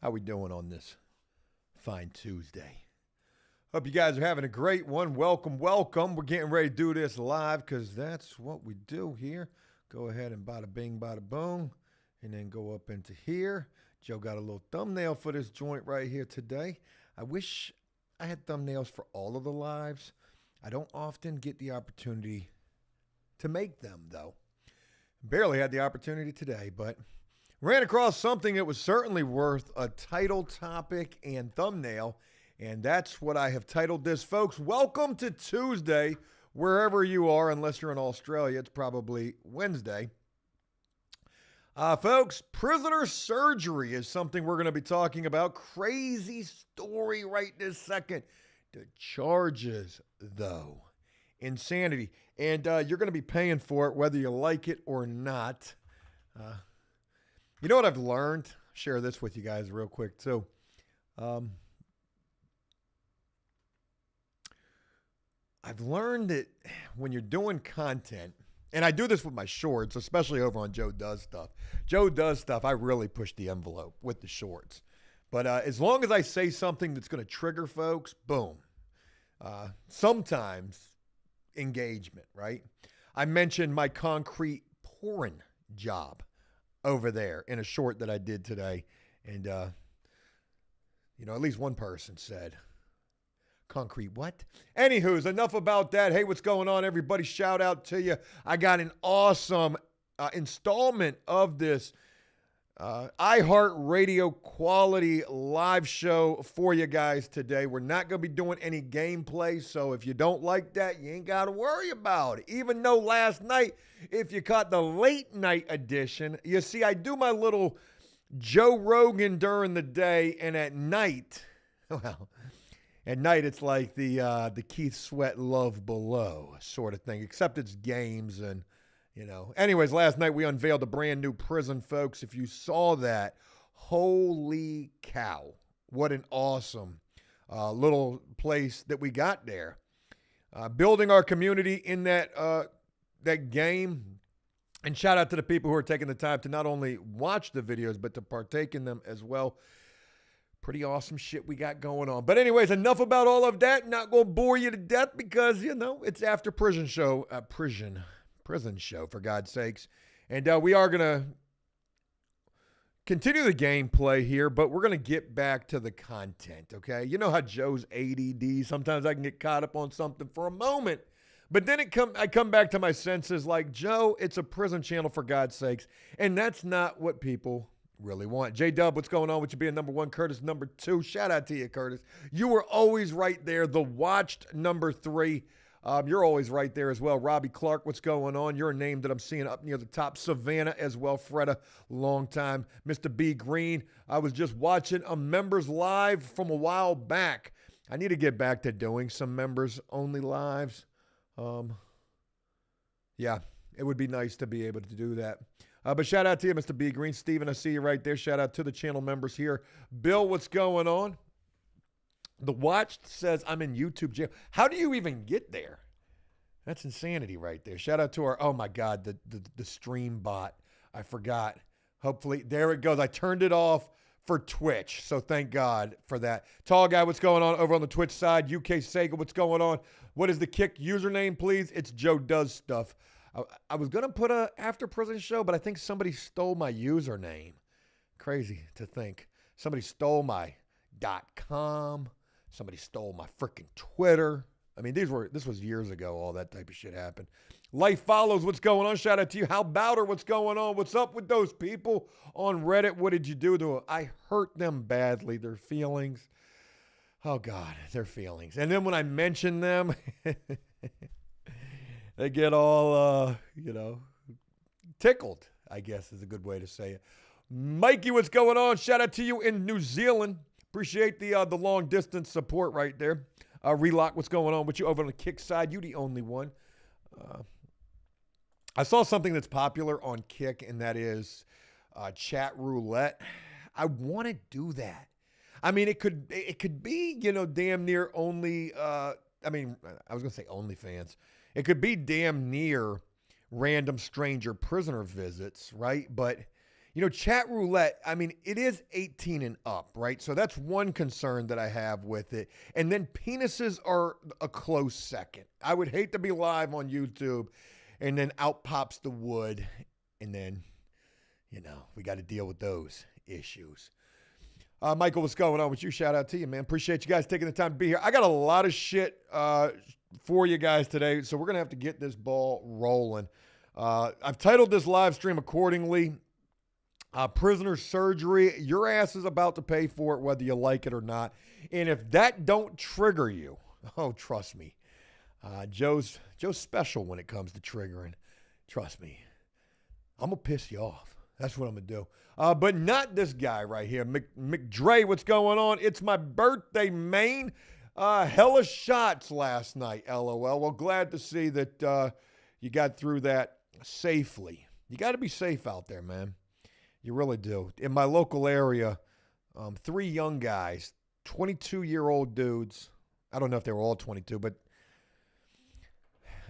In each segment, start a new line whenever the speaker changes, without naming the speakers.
How we doing on this fine Tuesday? Hope you guys are having a great one. Welcome, welcome. We're getting ready to do this live because that's what we do here. Go ahead and bada bing, bada boom, and then go up into here. Joe got a little thumbnail for this joint right here today. I wish I had thumbnails for all of the lives. I don't often get the opportunity to make them, though. Barely had the opportunity today, but ran across something that was certainly worth a title, topic, and thumbnail, and that's what I have titled this, folks. Welcome to Tuesday, wherever you are, unless you're in Australia. It's probably Wednesday. Folks, prisoner surgery is something we're going to be talking about. Crazy story right this second. The charges, though. Insanity. And you're going to be paying for it whether you like it or not. You know what I've learned? Share this with you guys real quick, too. I've learned that when you're doing content, and I do this with my shorts, especially over on Joe Does Stuff. Joe Does Stuff, I really push the envelope with the shorts. But as long as I say something that's going to trigger folks, boom. Sometimes engagement, right? I mentioned my concrete pouring job over there in a short that I did today. And, at least one person said, concrete what? Anywho's, enough about that. Hey, what's going on, everybody? Shout out to you. I got an awesome installment of this iHeartRadio quality live show for you guys today. We're not going to be doing any gameplay, so if you don't like that, you ain't got to worry about it. Even though last night, if you caught the late night edition, you see, I do my little Joe Rogan during the day, and at night, well, at night it's like the Keith Sweat Love Below sort of thing, except it's games and, Anyways, last night we unveiled a brand new prison, folks. If you saw that, holy cow, what an awesome little place that we got there. Building our community in that game. And shout out to the people who are taking the time to not only watch the videos, but to partake in them as well. Pretty awesome shit we got going on. But anyways, enough about all of that. Not going to bore you to death because, it's after prison show, prison show, for God's sakes. And we are going to continue the gameplay here, but we're going to get back to the content, okay? You know how Joe's ADD, sometimes I can get caught up on something for a moment, but then I come back to my senses like, Joe, it's a prison channel, for God's sakes, and that's not what people really want. J-Dub, what's going on with you being number one? Curtis, number two. Shout out to you, Curtis. You were always right there. The watched number three. You're always right there as well. Robbie Clark, what's going on? You're a name that I'm seeing up near the top. Savannah as well. Freda, long time. Mr. B. Green, I was just watching a members live from a while back. I need to get back to doing some members only lives. Yeah, it would be nice to be able to do that. But shout out to you, Mr. B. Green. Steven, I see you right there. Shout out to the channel members here. Bill, what's going on? The Watched says I'm in YouTube jail. How do you even get there? That's insanity right there. Shout out to our, oh my God, the stream bot. I forgot. Hopefully, there it goes. I turned it off for Twitch, so thank God for that. Tall guy, what's going on over on the Twitch side? UK Sega, what's going on? What is the Kick username, please? It's Joe Does Stuff. I was going to put a after prison show, but I think somebody stole my username. Crazy to think. Somebody stole my .com. Somebody stole my freaking Twitter. I mean, this was years ago, all that type of shit happened. Life Follows, what's going on? Shout out to you. Hal Bowder, what's going on? What's up with those people on Reddit? What did you do to them? I hurt them badly, their feelings. Oh, God, their feelings. And then when I mention them, they get all, tickled, I guess is a good way to say it. Mikey, what's going on? Shout out to you in New Zealand. Appreciate the long distance support right there. Relock, what's going on with you over on the Kick side? You the only one. I saw something that's popular on Kick, and that is chat roulette. I want to do that. I mean, it could be, damn near only, I was going to say OnlyFans. It could be damn near random stranger prisoner visits, right? But Chat roulette, I mean, it is 18 and up, right? So that's one concern that I have with it. And then penises are a close second. I would hate to be live on YouTube and then out pops the wood. And then, we got to deal with those issues. Michael, what's going on with you? Shout out to you, man. Appreciate you guys taking the time to be here. I got a lot of shit for you guys today, so we're going to have to get this ball rolling. I've titled this live stream accordingly. Prisoner surgery. Your ass is about to pay for it, whether you like it or not. And if that don't trigger you, oh, trust me, Joe's special when it comes to triggering. Trust me, I'm going to piss you off. That's what I'm going to do. But not this guy right here. McDre, what's going on? It's my birthday, man. Hella shots last night, LOL. Well, glad to see that you got through that safely. You got to be safe out there, man. You really do. In my local area, 3 young guys, 22-year-old dudes. I don't know if they were all 22, but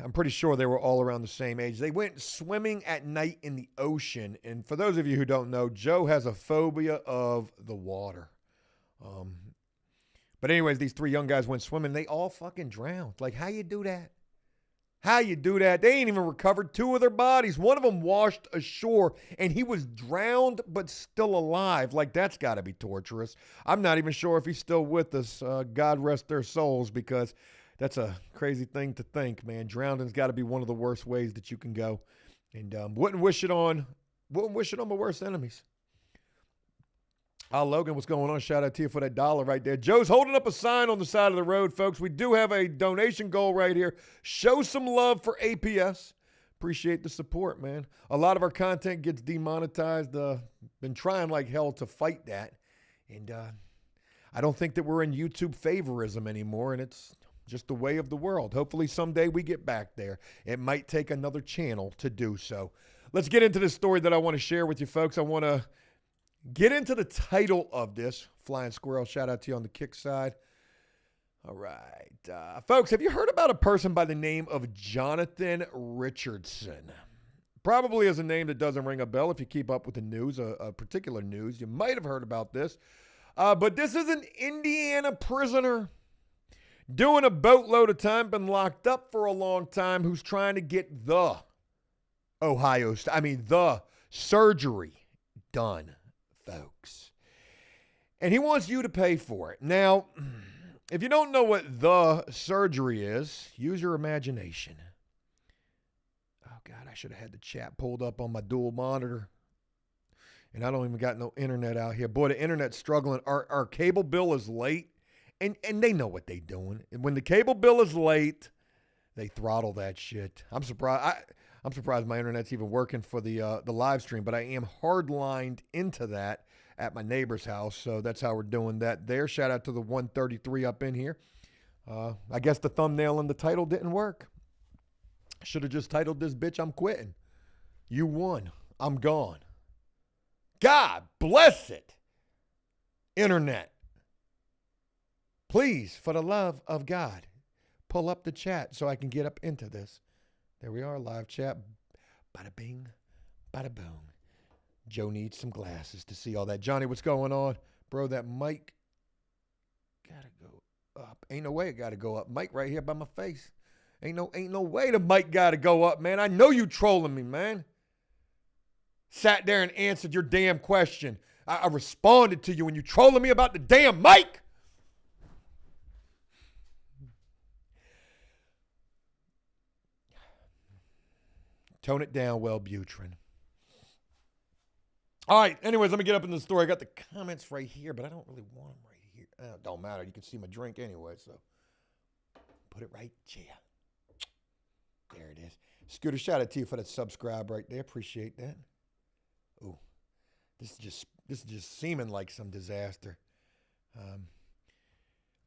I'm pretty sure they were all around the same age. They went swimming at night in the ocean. And for those of you who don't know, Joe has a phobia of the water. But anyways, these 3 young guys went swimming. They all fucking drowned. Like, how you do that? How you do that? They ain't even recovered 2 of their bodies. One of them washed ashore, and he was drowned but still alive. Like, that's got to be torturous. I'm not even sure if he's still with us. God rest their souls, because that's a crazy thing to think, man. Drowning's got to be one of the worst ways that you can go. And wouldn't wish it on my worst enemies. Logan, what's going on? Shout out to you for that $1 right there. Joe's holding up a sign on the side of the road, folks. We do have a donation goal right here. Show some love for APS. Appreciate the support, man. A lot of our content gets demonetized. Been trying like hell to fight that. And I don't think that we're in YouTube favorism anymore, and it's just the way of the world. Hopefully someday we get back there. It might take another channel to do so. Let's get into this story that I want to share with you, folks. I want to get into the title of this. Flying Squirrel, shout out to you on the kick side. All right. Folks, have you heard about a person by the name of Jonathan Richardson? Probably is a name that doesn't ring a bell if you keep up with the news, a particular news. You might have heard about this. But this is an Indiana prisoner doing a boatload of time, been locked up for a long time, who's trying to get the surgery done, folks. And he wants you to pay for it. Now, if you don't know what the surgery is, use your imagination. Oh, God, I should have had the chat pulled up on my dual monitor. And I don't even got no internet out here. Boy, the internet's struggling. Our cable bill is late. And they know what they're doing. And when the cable bill is late, they throttle that shit. I'm surprised. I'm surprised my internet's even working for the live stream, but I am hard-lined into that at my neighbor's house, so that's how we're doing that there. Shout out to the 133 up in here. I guess the thumbnail and the title didn't work. Should have just titled this bitch, I'm quitting. You won. I'm gone. God bless it. Internet. Please, for the love of God, pull up the chat so I can get up into this. There we are, live chat. Bada bing, bada boom. Joe needs some glasses to see all that. Johnny, what's going on? Bro, that mic gotta go up. Ain't no way it gotta go up. Mic right here by my face. Ain't no way the mic gotta go up, man. I know you trolling me, man. Sat there and answered your damn question. I responded to you when you trolling me about the damn mic. Tone it down, Wellbutrin. All right. Anyways, let me get up in the story. I got the comments right here, but I don't really want them right here. It don't matter. You can see my drink anyway, so put it right here. There it is. Scooter, shout out to you for that subscribe right there. Appreciate that. Ooh, this is just seeming like some disaster.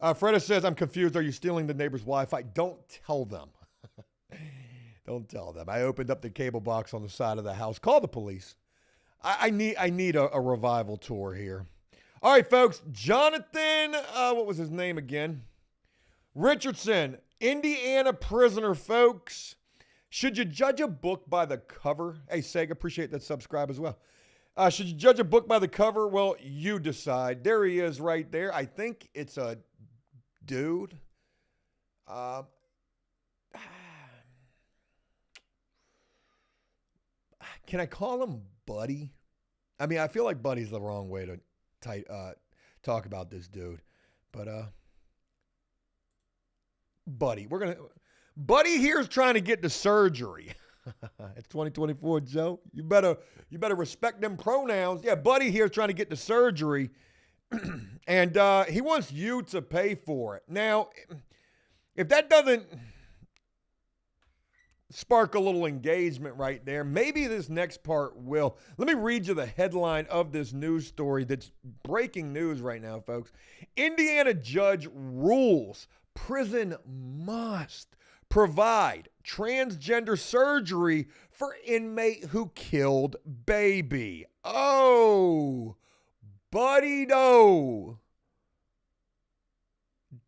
Freda says, I'm confused. Are you stealing the neighbor's Wi-Fi? Don't tell them. Don't tell them. I opened up the cable box on the side of the house. Call the police. I need a revival tour here. All right, folks. Jonathan, what was his name again? Richardson, Indiana prisoner, folks. Should you judge a book by the cover? Hey, Sega, appreciate that subscribe as well. Should you judge a book by the cover? Well, you decide. There he is right there. I think it's a dude. Can I call him Buddy? I mean, I feel like Buddy's the wrong way to talk about this dude. But Buddy, Buddy here's trying to get the surgery. It's 2024, Joe. You better respect them pronouns. Yeah, Buddy here's trying to get the surgery, and he wants you to pay for it. Now, if that doesn't spark a little engagement right there, maybe this next part will. Let me read you the headline of this news story that's breaking news right now, folks. Indiana judge rules prison must provide transgender surgery for inmate who killed baby. Oh, Buddy, no.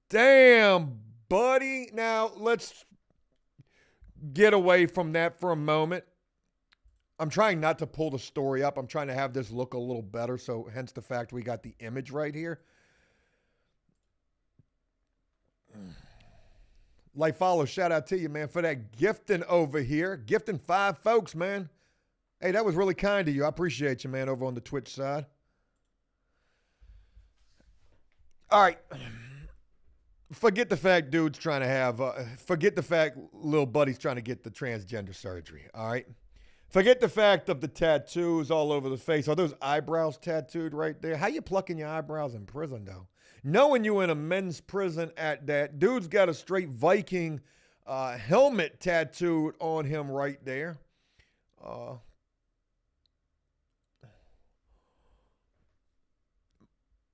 Damn, Buddy. Now, let's get away from that for a moment. I'm trying not to pull the story up. I'm trying to have this look a little better, so hence the fact we got the image right here. Like, follow, shout out to you, man, for that gifting over here. Gifting 5 folks, man. Hey, that was really kind of you. I appreciate you, man, over on the Twitch side. All right. Forget the fact dude's trying to have, forget the fact little buddy's trying to get the transgender surgery, all right? Forget the fact of the tattoos all over the face. Are those eyebrows tattooed right there? How you plucking your eyebrows in prison, though? Knowing you in a men's prison at that, dude's got a straight Viking helmet tattooed on him right there.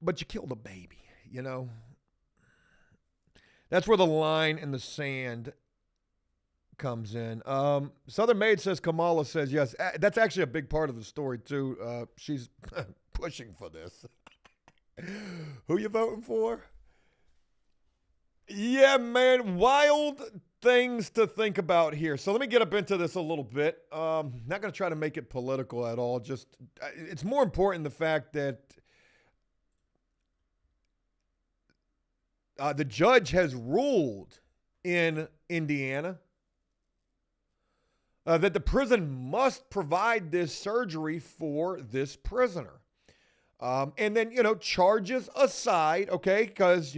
But you killed a baby, you know? That's where the line in the sand comes in. Southern Maid says, Kamala says yes. That's actually a big part of the story, too. She's pushing for this. Who you voting for? Yeah, man, wild things to think about here. So let me get up into this a little bit. Not going to try to make it political at all. Just, it's more important the fact that the judge has ruled in Indiana that the prison must provide this surgery for this prisoner. And then, charges aside, okay, because,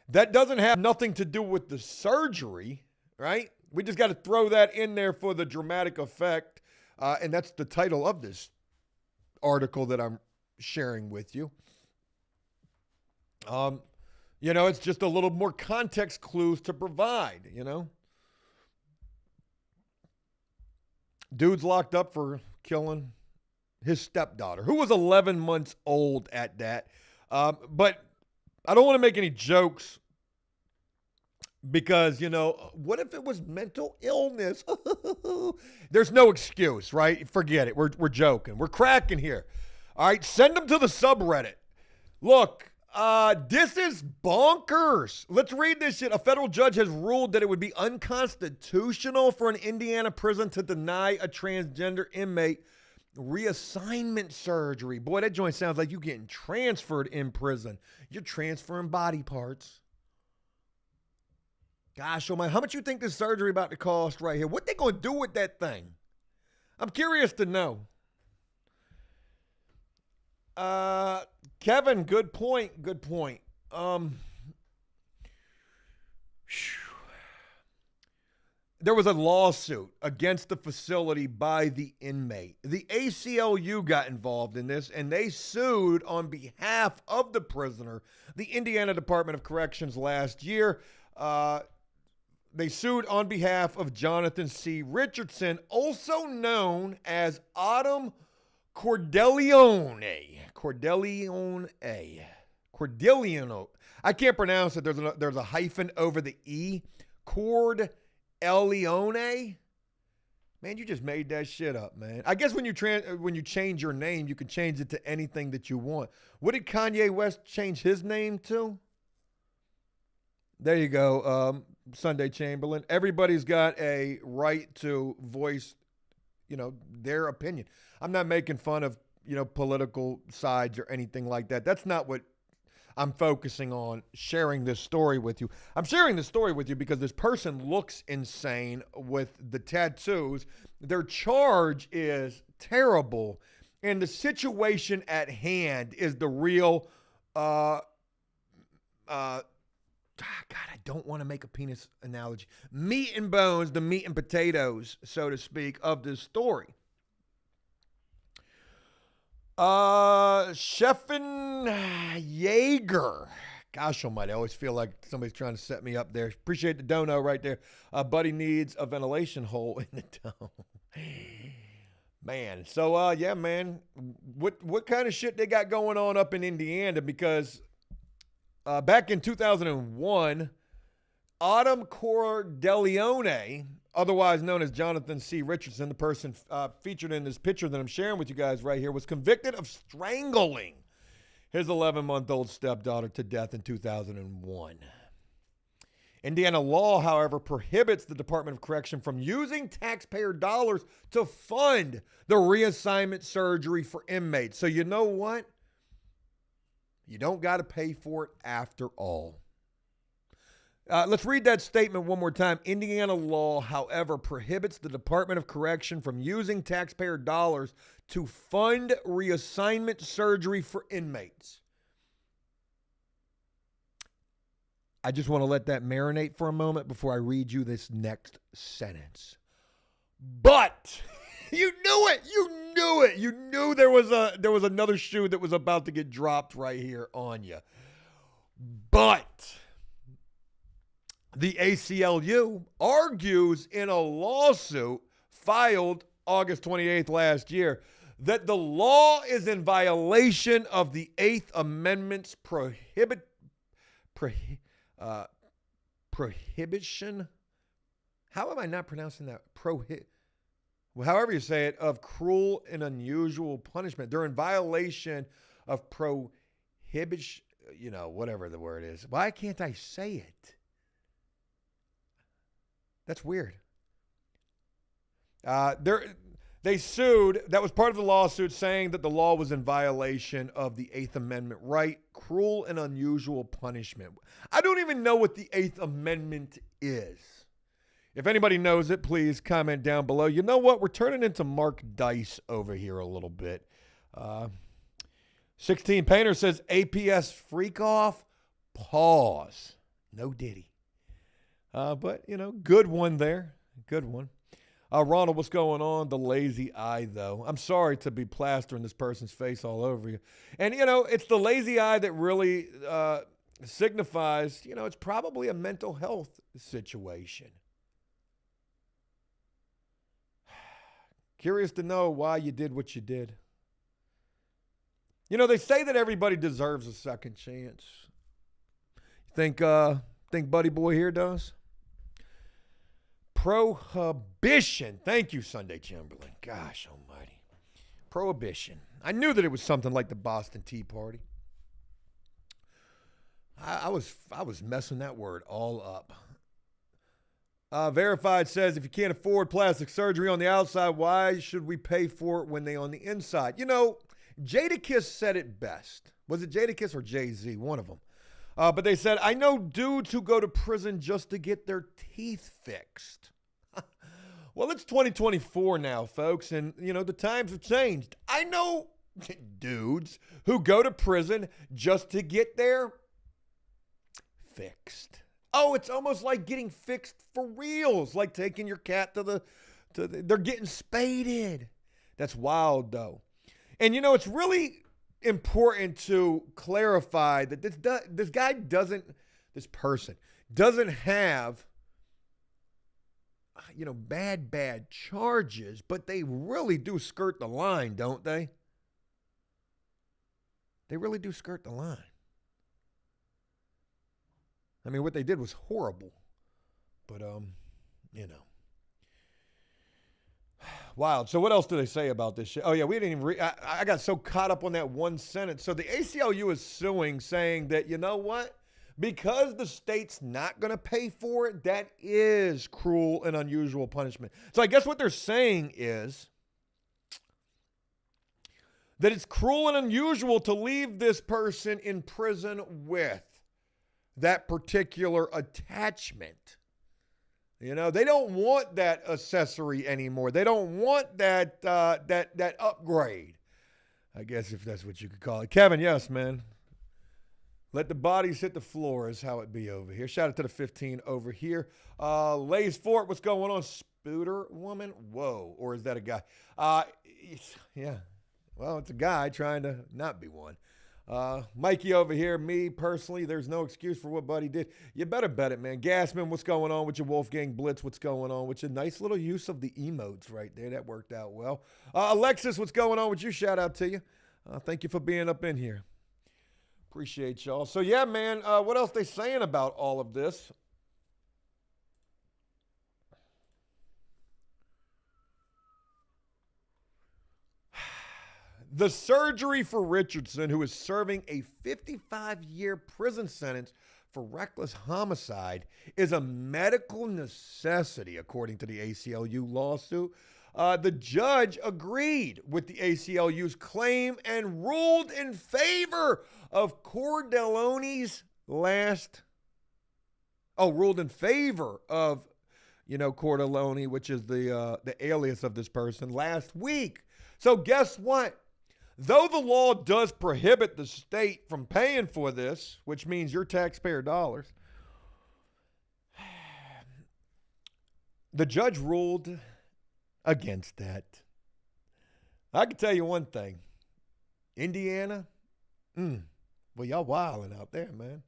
that doesn't have nothing to do with the surgery, right? We just got to throw that in there for the dramatic effect. And that's the title of this article that I'm sharing with you. It's just a little more context clues to provide, Dude's locked up for killing his stepdaughter, who was 11 months old at that. But I don't want to make any jokes because, what if it was mental illness? There's no excuse, right? Forget it. We're joking. We're cracking here. All right, send them to the subreddit. Look, this is bonkers. Let's read this shit. A federal judge has ruled that it would be unconstitutional for an Indiana prison to deny a transgender inmate reassignment surgery. Boy, that joint sounds like you getting transferred in prison. You're transferring body parts. Gosh, oh my, how much you think this surgery about to cost right here? What they gonna do with that thing? I'm curious to know. Kevin, good point. Good point. There was a lawsuit against the facility by the inmate. The ACLU got involved in this, and they sued on behalf of the prisoner, the Indiana Department of Corrections last year. They sued on behalf of Jonathan C. Richardson, also known as Autumn Cordeleone. Cordeleone. I can't pronounce it. There's a hyphen over the E. Cordeleone. Man, you just made that shit up, man. I guess when you change your name, you can change it to anything that you want. What did Kanye West change his name to? There you go, Sunday Chamberlain. Everybody's got a right to voice their opinion. I'm not making fun of, political sides or anything like that. That's not what I'm focusing on sharing this story with you. I'm sharing this story with you because this person looks insane with the tattoos. Their charge is terrible. And the situation at hand is the real, God, I don't want to make a penis analogy. Meat and bones, the meat and potatoes, so to speak, of this story. Sheffin Yeager. Gosh almighty, I always feel like somebody's trying to set me up there. Appreciate the dono right there. Buddy needs a ventilation hole in the dome. Man, so yeah, man, what kind of shit they got going on up in Indiana? Because back in 2001, Autumn Cordeleone, otherwise known as Jonathan C. Richardson, the person featured in this picture that I'm sharing with you guys right here, was convicted of strangling his 11-month-old stepdaughter to death in 2001. Indiana law, however, prohibits the Department of Correction from using taxpayer dollars to fund the reassignment surgery for inmates. So you know what? You don't got to pay for it after all. Let's read that statement one more time. Indiana law, however, prohibits the Department of Correction from using taxpayer dollars to fund reassignment surgery for inmates. I just want to let that marinate for a moment before I read you this next sentence. But you knew it. You knew it. You knew there was another shoe that was about to get dropped right here on you. But the ACLU argues in a lawsuit filed August 28th last year that the law is in violation of the Eighth Amendment's prohibition. How am I not pronouncing that? However you say it, of cruel and unusual punishment. They're in violation of prohibition, whatever the word is. Why can't I say it? That's weird. They sued. That was part of the lawsuit, saying that the law was in violation of the Eighth Amendment right. Cruel and unusual punishment. I don't even know what the Eighth Amendment is. If anybody knows it, please comment down below. You know what? We're turning into Mark Dice over here a little bit. 16 Painter says APS freak off. Pause. No diddy. But, good one there. Good one. Ronald, what's going on? The lazy eye, though. I'm sorry to be plastering this person's face all over you. And, it's the lazy eye that really signifies, it's probably a mental health situation. Curious to know why you did what you did. They say that everybody deserves a second chance. Think Buddy Boy here does? Prohibition. Thank you, Sunday Chamberlain. Gosh almighty. Prohibition. I knew that it was something like the Boston Tea Party. I was messing that word all up. Verified says, if you can't afford plastic surgery on the outside, why should we pay for it when they on the inside? Jadakiss said it best. Was it Jadakiss or Jay-Z? One of them. But they said, I know dudes who go to prison just to get their teeth fixed. Well, it's 2024 now, folks, and, the times have changed. I know dudes who go to prison just to get their fixed. Oh, it's almost like getting fixed for reals, like taking your cat they're getting spaded. That's wild, though. And, it's really important to clarify that this person doesn't have, bad charges, but they really do skirt the line, don't they? They really do skirt the line. I mean, what they did was horrible, but, wild. So what else do they say about this shit? Oh, yeah, we didn't even I got so caught up on that one sentence. So the ACLU is suing, saying that, you know what? Because the state's not going to pay for it, that is cruel and unusual punishment. So I guess what they're saying is that it's cruel and unusual to leave this person in prison with that particular attachment. You know, they don't want that accessory anymore. They don't want that that upgrade, I guess, if that's what you could call it. Kevin, yes, man. Let the bodies hit the floor is how it be over here. Shout out to the 15 over here. Lays Fort, what's going on? Spooter woman? Whoa. Or is that a guy? Yeah. Well, it's a guy trying to not be one. Mikey over here, me personally, there's no excuse for what Buddy did. You better bet it, man. Gasman, what's going on with your Wolfgang Blitz? What's going on with your nice little use of the emotes right there? That worked out well. Alexis, what's going on with you? Shout out to you. Thank you for being up in here. Appreciate y'all. So, yeah, man, what else they saying about all of this? The surgery for Richardson, who is serving a 55-year prison sentence for reckless homicide, is a medical necessity, according to the ACLU lawsuit. The judge agreed with the ACLU's claim and ruled in favor of Cordeloni's ruled in favor of, Cordeloni, which is the alias of this person, last week. So guess what? Though the law does prohibit the state from paying for this, which means your taxpayer dollars, the judge ruled against that. I can tell you one thing. Indiana, well, y'all wilding out there, man.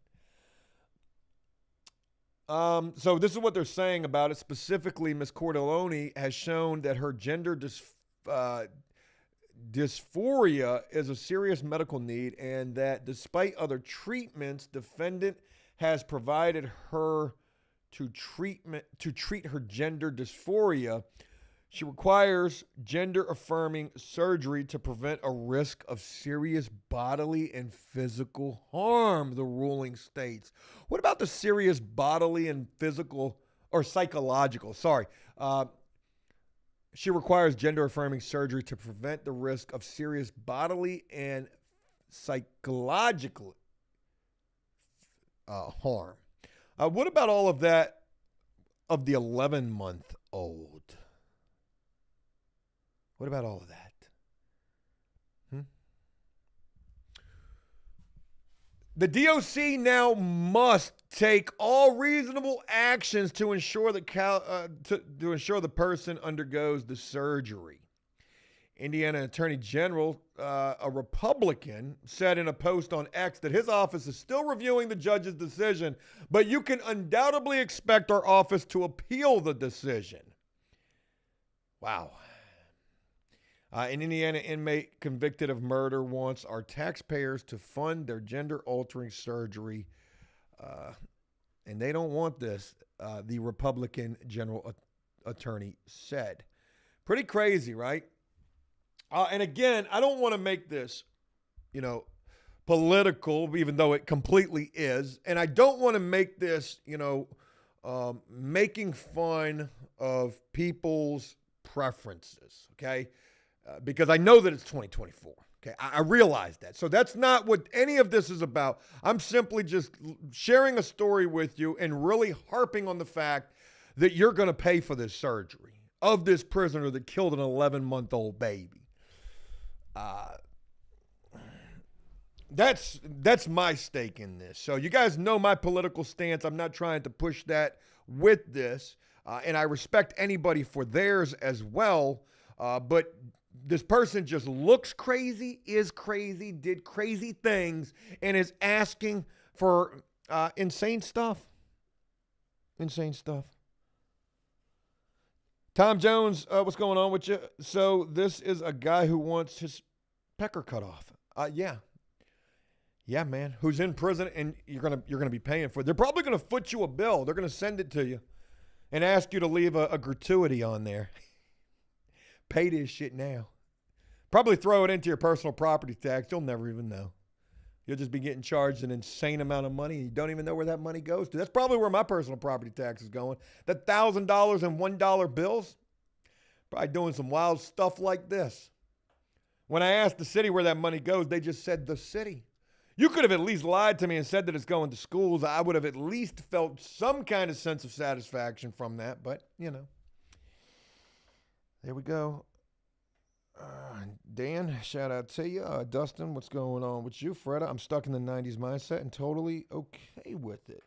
So this is what they're saying about it. Specifically, Ms. Cordeloni has shown that her gender dysphoria is a serious medical need, and that despite other treatments, defendant has provided her to treat her gender dysphoria. She requires gender-affirming surgery to prevent a risk of serious bodily and physical harm, the ruling states. What about the serious bodily and physical or psychological? She requires gender-affirming surgery to prevent the risk of serious bodily and psychological harm. What about all of that of the 11-month-old? What about all of that? The DOC now must take all reasonable actions to ensure that to ensure the person undergoes the surgery. Indiana Attorney General, a Republican, said in a post on X that his office is still reviewing the judge's decision, but you can undoubtedly expect our office to appeal the decision. Wow. An Indiana inmate convicted of murder wants our taxpayers to fund their gender-altering surgery, and they don't want this, the Republican general attorney said. Pretty crazy, right? And again, I don't want to make this, political, even though it completely is. And I don't want to make this, making fun of people's preferences, okay? Because I know that it's 2024. Okay, I realize that. So that's not what any of this is about. I'm simply just sharing a story with you and really harping on the fact that you're going to pay for this surgery of this prisoner that killed an 11-month-old baby. That's my stake in this. So you guys know my political stance. I'm not trying to push that with this. And I respect anybody for theirs as well. But this person just looks crazy, is crazy, did crazy things, and is asking for insane stuff. Insane stuff. Tom Jones, what's going on with you? So this is a guy who wants his pecker cut off. Yeah, man. Who's in prison, and you're gonna be paying for it. They're probably gonna foot you a bill. They're gonna send it to you and ask you to leave a gratuity on there. Pay this shit now. Probably throw it into your personal property tax. You'll never even know. You'll just be getting charged an insane amount of money, and you don't even know where that money goes to. That's probably where my personal property tax is going. That $1,000 and $1 bills, probably doing some wild stuff like this. When I asked the city where that money goes, they just said the city. You could have at least lied to me and said that it's going to schools. I would have at least felt some kind of sense of satisfaction from that. But, you know, there we go. Dan, shout out to you. Dustin, what's going on with you? Freda, I'm stuck in the 90s mindset and totally okay with it.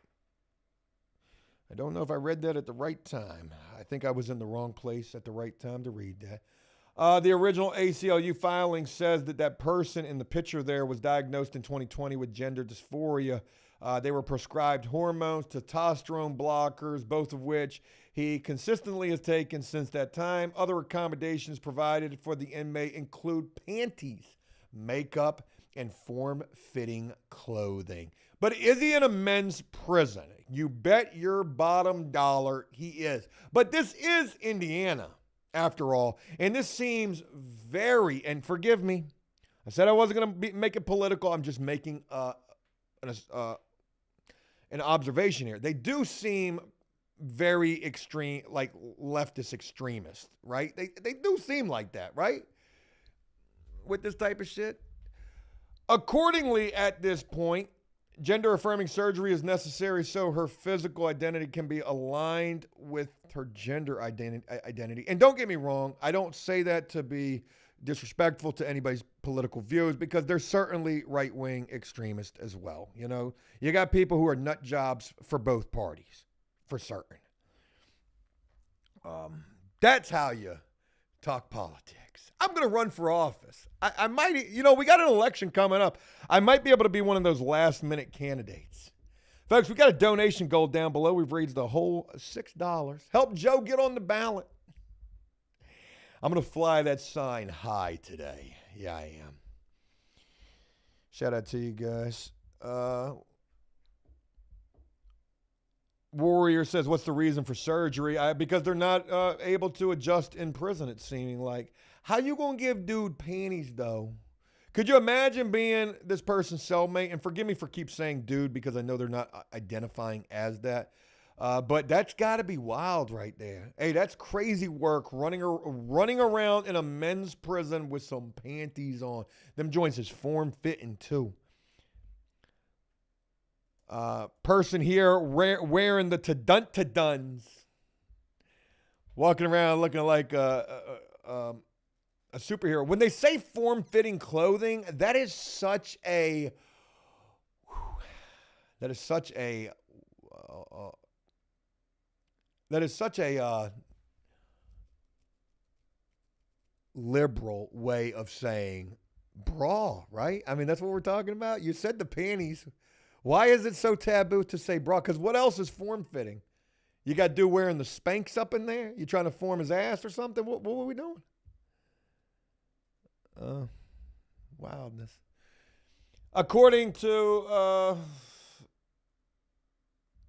I don't know if I read that at the right time. I think I was in the wrong place at the right time to read that. The original ACLU filing says that person in the picture there was diagnosed in 2020 with gender dysphoria. They were prescribed hormones, testosterone blockers, both of which he consistently has taken since that time. Other accommodations provided for the inmate include panties, makeup, and form-fitting clothing. But is he in a men's prison? You bet your bottom dollar he is. But this is Indiana, after all. And this seems very, and forgive me, I said I wasn't going to make it political. I'm just making an observation here. They do seem very extreme, like leftist extremists, right? They do seem like that, right? With this type of shit. Accordingly, at this point, gender-affirming surgery is necessary so her physical identity can be aligned with her gender identity. And don't get me wrong, I don't say that to be disrespectful to anybody's political views, because there's certainly right-wing extremists as well. You know, you got people who are nut jobs for both parties, for certain. That's how you talk politics. I'm going to run for office. I might, you know, we got an election coming up. I might be able to be one of those last-minute candidates. Folks, we got a donation goal down below. We've raised a whole $6. Help Joe get on the ballot. I'm going to fly that sign high today. Yeah, I am. Shout out to you guys. Warrior says, what's the reason for surgery? Because they're not able to adjust in prison, it's seeming like. How you going to give dude panties, though? Could you imagine being this person's cellmate? And forgive me for keep saying dude, because I know they're not identifying as that. But that's got to be wild right there. Hey, that's crazy work, running around in a men's prison with some panties on. Them joints is form-fitting, too. Person here wearing the to-duns. Walking around looking like a superhero. When they say form-fitting clothing, that is such a liberal way of saying bra, right? I mean, that's what we're talking about. You said the panties. Why is it so taboo to say bra? Because what else is form-fitting? You got dude wearing the Spanx up in there? You trying to form his ass or something? What were we doing? Wildness. According to,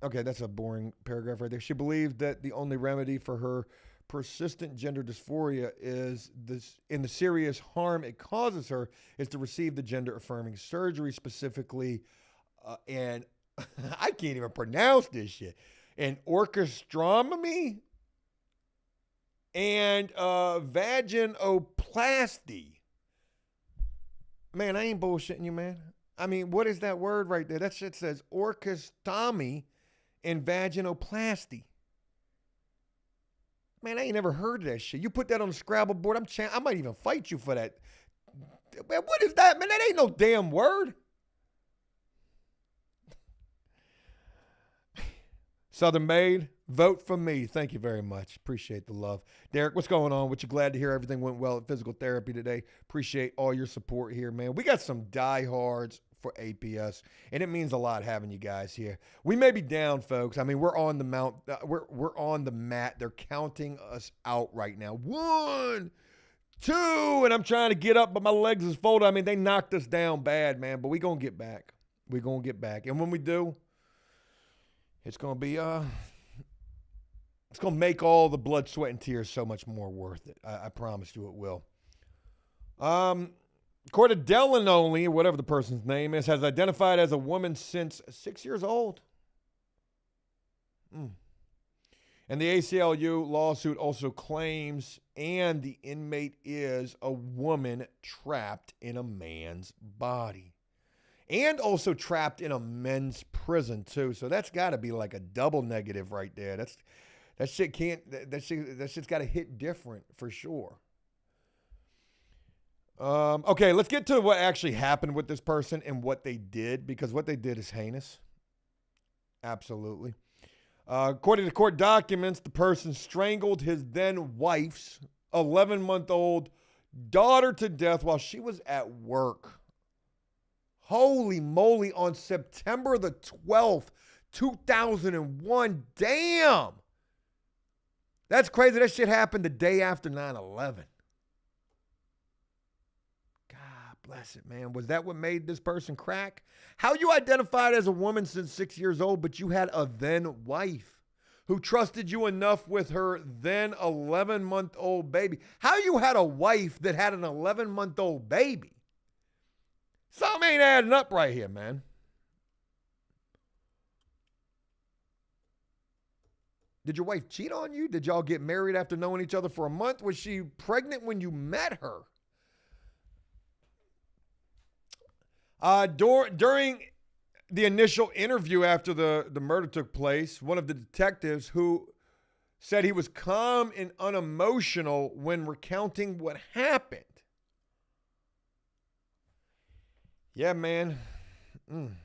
okay, that's a boring paragraph right there. She believed that the only remedy for her persistent gender dysphoria is this, in the serious harm it causes her, is to receive the gender-affirming surgery, specifically, and I can't even pronounce this shit, an orchestrotomy and vaginoplasty. Man, I ain't bullshitting you, man. I mean, what is that word right there? That shit says orchistomy and vaginoplasty. Man, I ain't never heard of that shit. You put that on the Scrabble board, I might even fight you for that. Man, what is that, man? That ain't no damn word. Southern Maid, vote for me. Thank you very much. Appreciate the love. Derek, what's going on with you? Glad to hear everything went well at physical therapy today. Appreciate all your support here, man. We got some diehards for APS, and it means a lot having you guys here. We may be down, folks. I mean, we're on the mount. We're on the mat. They're counting us out right now. 1, 2, and I'm trying to get up, but my legs is folded. I mean, they knocked us down bad, man, but we're going to get back. We're going to get back. And when we do, it's going to be, it's going to make all the blood, sweat, and tears so much more worth it. I promise you it will. Cordedellan only, whatever the person's name is, has identified as a woman since 6 years old. And And the ACLU lawsuit also claims, and the inmate is a woman trapped in a man's body. And also trapped in a men's prison, too. So that's got to be like a double negative right there. That shit's got to hit different for sure. Okay, let's get to what actually happened with this person and what they did, because what they did is heinous. Absolutely. According to court documents, the person strangled his then wife's 11-month-old daughter to death while she was at work. Holy moly, on September the 12th, 2001. Damn! That's crazy. That shit happened the day after 9/11. Bless it, man. Was that what made this person crack? How you identified as a woman since 6 years old, but you had a then wife who trusted you enough with her then 11-month-old baby? How you had a wife that had an 11-month-old baby? Something ain't adding up right here, man. Did your wife cheat on you? Did y'all get married after knowing each other for a month? Was she pregnant when you met her? During the initial interview after the murder took place, one of the detectives who said he was calm and unemotional when recounting what happened. Yeah, man. In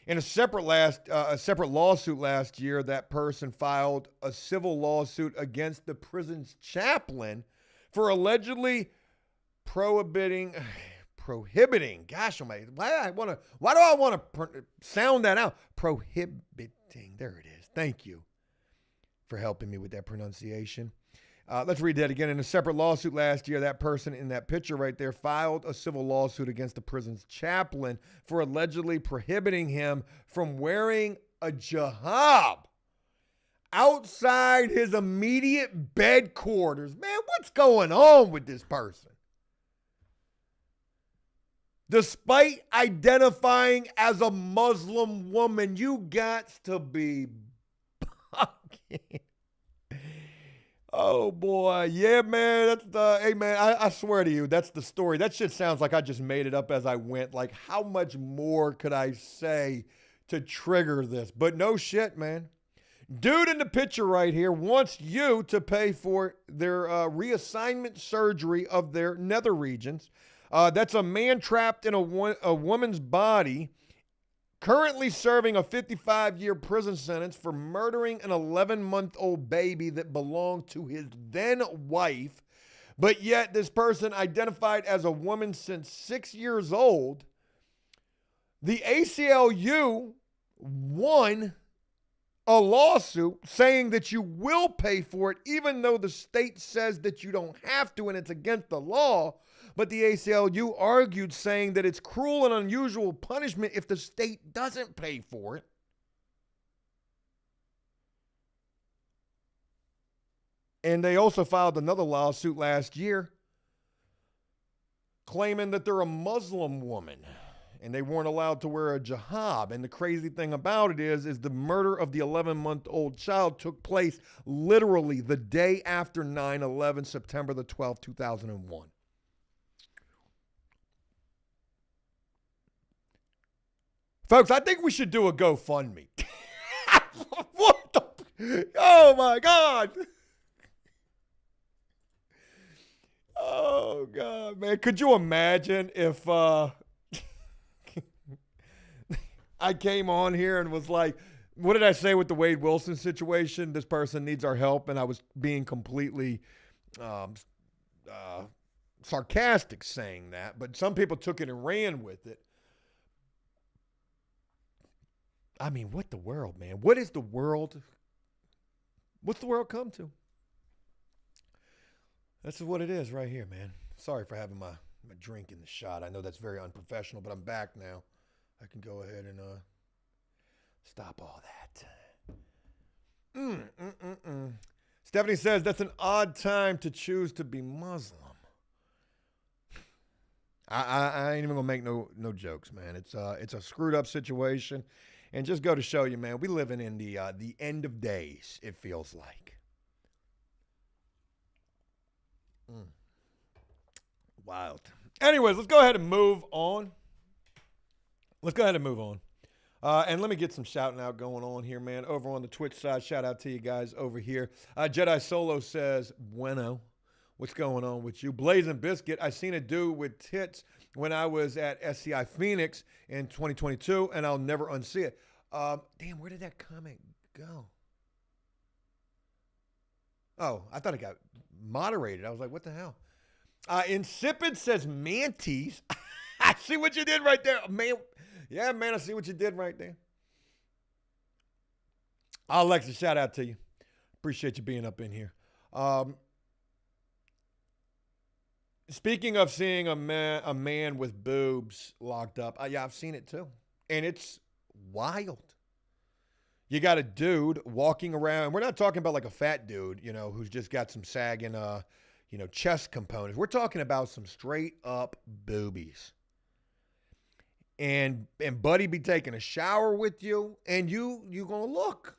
a separate lawsuit last year, that person filed a civil lawsuit against the prison's chaplain for allegedly prohibiting, gosh almighty, why do I want to sound that out? Prohibiting, there it is. Thank you for helping me with that pronunciation. Let's read that again. In a separate lawsuit last year, that person in that picture right there filed a civil lawsuit against the prison's chaplain for allegedly prohibiting him from wearing a jihad outside his immediate bed quarters. Man, what's going on with this person? Despite identifying as a Muslim woman, you got to be fucking. Oh boy, yeah, man. Hey man, I swear to you, that's the story. That shit sounds like I just made it up as I went. Like, how much more could I say to trigger this? But no shit, man. Dude in the picture right here wants you to pay for their reassignment surgery of their nether regions. That's a man trapped in a woman's body, currently serving a 55-year prison sentence for murdering an 11-month-old baby that belonged to his then wife. But yet this person identified as a woman since 6 years old. The ACLU won a lawsuit saying that you will pay for it, even though the state says that you don't have to and it's against the law. But the ACLU argued, saying that it's cruel and unusual punishment if the state doesn't pay for it. And they also filed another lawsuit last year claiming that they're a Muslim woman and they weren't allowed to wear a jihad. And the crazy thing about it is the murder of the 11-month-old child took place literally the day after 9/11, September the 12th, 2001. Folks, I think we should do a GoFundMe. What the? Oh, my God. Oh, God, man. Could you imagine if I came on here and was like, what did I say with the Wade Wilson situation? This person needs our help. And I was being completely sarcastic saying that. But some people took it and ran with it. I mean, what the world, man? What is the world? What's the world come to? This is what it is right here, man. Sorry for having my drink in the shot. I know that's very unprofessional, but I'm back now. I can go ahead and stop all that. Stephanie says that's an odd time to choose to be Muslim. I ain't even gonna make no jokes, man. It's a screwed up situation. And just go to show you, man, we living in the end of days, it feels like. Wild. Anyways, let's go ahead and move on. And let me get some shouting out going on here, man. Over on the Twitch side, shout out to you guys over here. Jedi Solo says, bueno. What's going on with you? Blazing Biscuit, I seen a dude with tits when I was at SCI Phoenix in 2022, and I'll never unsee it. Damn, where did that comment go? Oh, I thought it got moderated. I was like, what the hell? Insipid says manties. I see what you did right there. Man, yeah, man, I see what you did right there. Alexa, shout out to you. Appreciate you being up in here. Speaking of seeing a man with boobs locked up, yeah, I've seen it too. And it's wild. You got a dude walking around. We're not talking about like a fat dude, who's just got some sagging, chest components. We're talking about some straight up boobies. And buddy be taking a shower with you, and you gonna look.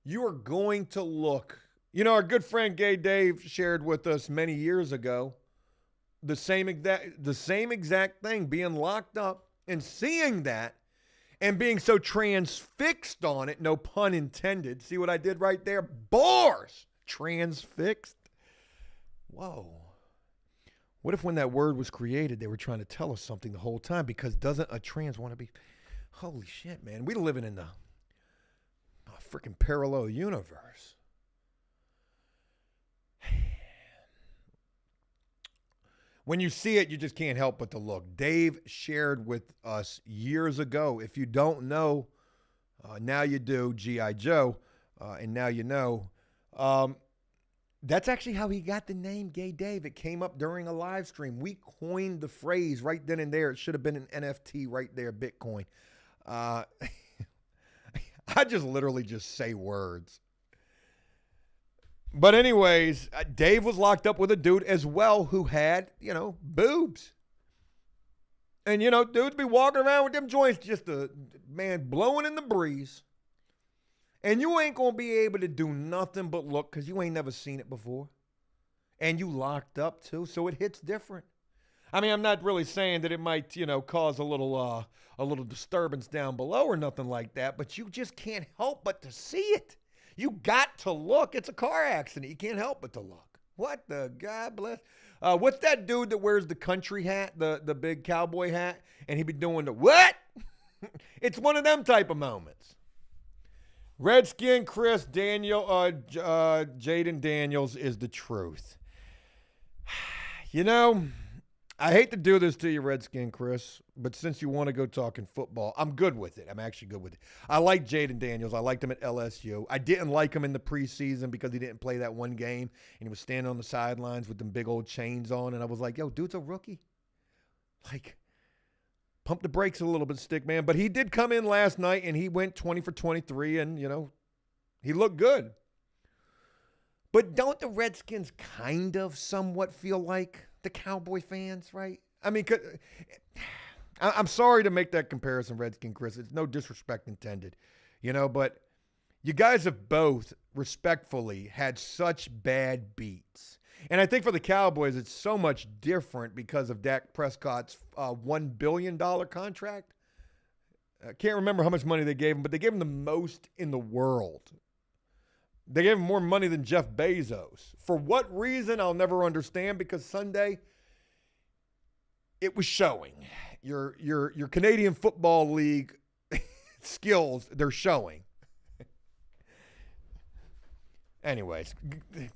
You are going to look. Our good friend Gay Dave shared with us many years ago the same exact thing, being locked up and seeing that and being so transfixed on it, no pun intended. See what I did right there? Bars! Transfixed. Whoa. What if when that word was created, they were trying to tell us something the whole time? Because doesn't a trans want to be... Holy shit, man. We're living in a freaking parallel universe. When you see it, you just can't help but to look. Dave shared with us years ago. If you don't know, now you do, G.I. Joe, and now you know. That's actually how he got the name Gay Dave. It came up during a live stream. We coined the phrase right then and there. It should have been an NFT right there, Bitcoin. I just literally just say words. But anyways, Dave was locked up with a dude as well who had, boobs. And, dudes be walking around with them joints, just blowing in the breeze. And you ain't going to be able to do nothing but look because you ain't never seen it before. And you locked up too, so it hits different. I mean, I'm not really saying that it might, cause a little disturbance down below or nothing like that, but you just can't help but to see it. You got to look. It's a car accident. You can't help but to look. What the God bless? What's that dude that wears the country hat, the big cowboy hat, and he be doing the what? It's one of them type of moments. Redskin Chris Jaden Daniels is the truth. I hate to do this to you, Redskin Chris, but since you want to go talking football, I'm good with it. I'm actually good with it. I like Jaden Daniels. I liked him at LSU. I didn't like him in the preseason because he didn't play that one game, and he was standing on the sidelines with them big old chains on, and I was like, yo, dude's a rookie. Like, pump the brakes a little bit, stick man. But he did come in last night, and he went 20 for 23, and, he looked good. But don't the Redskins kind of somewhat feel like the Cowboy fans, right? I mean, I'm sorry to make that comparison, Redskin Chris. It's no disrespect intended, but you guys have both respectfully had such bad beats. And I think for the Cowboys, it's so much different because of Dak Prescott's $1 billion contract. I can't remember how much money they gave him, but they gave him the most in the world. They gave him more money than Jeff Bezos. For what reason, I'll never understand, because Sunday, it was showing. Your Canadian Football League skills, they're showing. Anyways,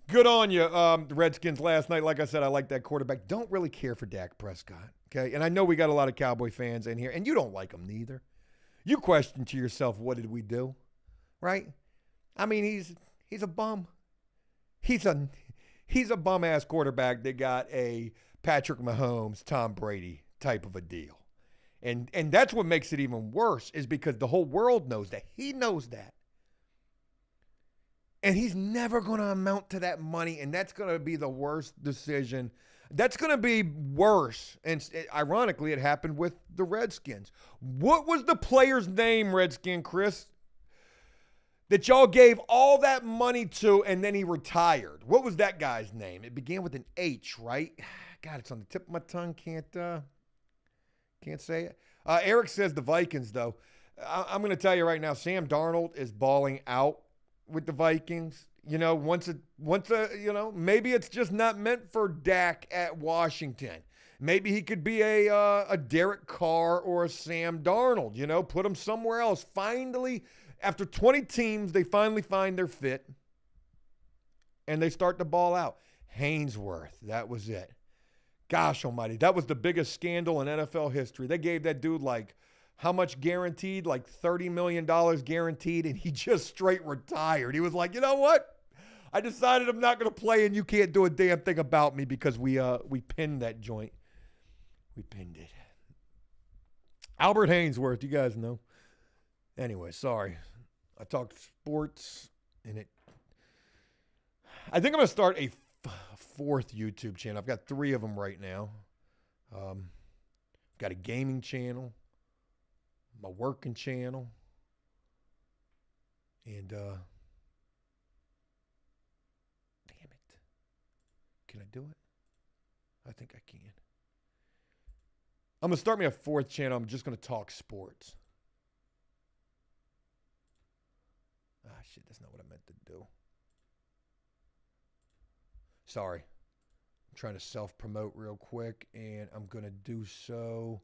good on you, the Redskins last night. Like I said, I like that quarterback. Don't really care for Dak Prescott, okay? And I know we got a lot of Cowboy fans in here, and you don't like him neither. You question to yourself, what did we do, right? I mean, he's a bum. He's a bum-ass quarterback that got a Patrick Mahomes, Tom Brady type of a deal. And that's what makes it even worse, is because the whole world knows that. He knows that. And he's never going to amount to that money, and that's going to be the worst decision That's going to be worse. And ironically, it happened with the Redskins. What was the player's name, Redskin Chris, that y'all gave all that money to and then he retired? What was that guy's name? It began with an H, right? God, it's on the tip of my tongue. Can't say it. Eric says the Vikings, though. I'm going to tell you right now, Sam Darnold is balling out with the Vikings. You know, maybe it's just not meant for Dak at Washington. Maybe he could be a Derek Carr or a Sam Darnold, you know, put him somewhere else. Finally, after 20 teams, they finally find their fit and they start to ball out. Hainsworth, that was it. Gosh almighty, that was the biggest scandal in NFL history. They gave that dude like, how much guaranteed? Like $30 million guaranteed, and he just straight retired. He was like, you know what? I decided I'm not going to play, and you can't do a damn thing about me because we pinned that joint. We pinned it. Albert Hainsworth, you guys know. Anyway, sorry. I talked sports, and I think I'm going to start a fourth YouTube channel. I've got 3 of them right now. Got a gaming channel, my working channel, and damn it. Can I do it? I think I can. I'm going to start me a 4th channel. I'm just going to talk sports. Ah, shit, that's not what I meant to do. Sorry. I'm trying to self-promote real quick, and I'm going to do so.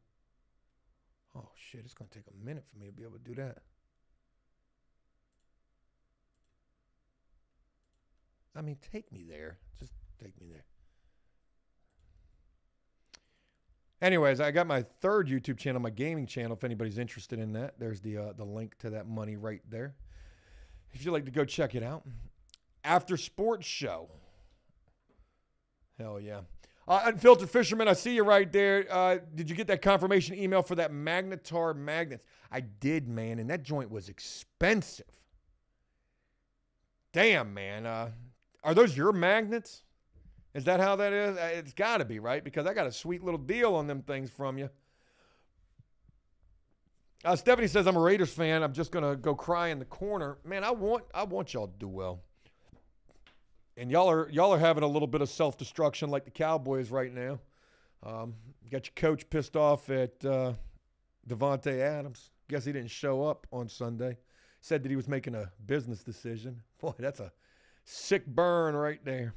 Oh, shit, it's going to take a minute for me to be able to do that. I mean, take me there. Just take me there. Anyways, I got my 3rd YouTube channel, my gaming channel, if anybody's interested in that. There's the link to that money right there. If you'd like to go check it out. After Sports Show. Hell yeah. Unfiltered Fisherman, I see you right there. Did you get that confirmation email for that Magnetar magnets? I did, man, and that joint was expensive. Damn, man. Are those your magnets? Is that how that is? It's got to be, right? Because I got a sweet little deal on them things from you. Stephanie says, I'm a Raiders fan. I'm just going to go cry in the corner. Man, I want y'all to do well. And y'all are having a little bit of self-destruction like the Cowboys right now. Got your coach pissed off at Devontae Adams. Guess he didn't show up on Sunday. Said that he was making a business decision. Boy, that's a sick burn right there.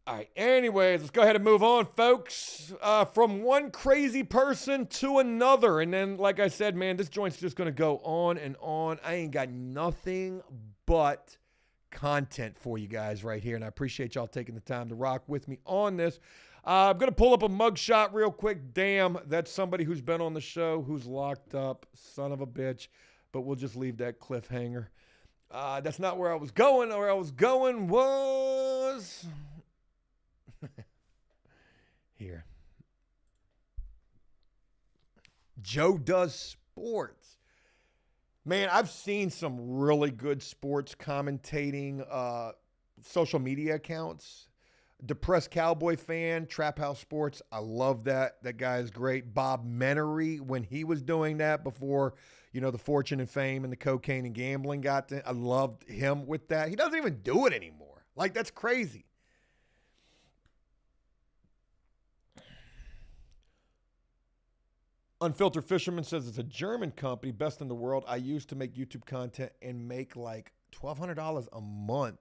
All right, anyways, let's go ahead and move on, folks. From one crazy person to another. And then, like I said, man, this joint's just going to go on and on. I ain't got nothing but content for you guys right here, and I appreciate y'all taking the time to rock with me on this. I'm going to pull up a mugshot real quick. Damn, that's somebody who's been on the show who's locked up. Son of a bitch. But we'll just leave that cliffhanger. That's not where I was going. Where I was going was here. Joe Does Sports. Man, I've seen some really good sports commentating social media accounts. Depressed Cowboy Fan, Trap House Sports. I love that. That guy is great. Bob Menery, when he was doing that before, you know, the fortune and fame and the cocaine and gambling got to, I loved him with that. He doesn't even do it anymore. Like, that's crazy. Unfiltered Fisherman says it's a German company, best in the world. I used to make YouTube content and make like $1,200 a month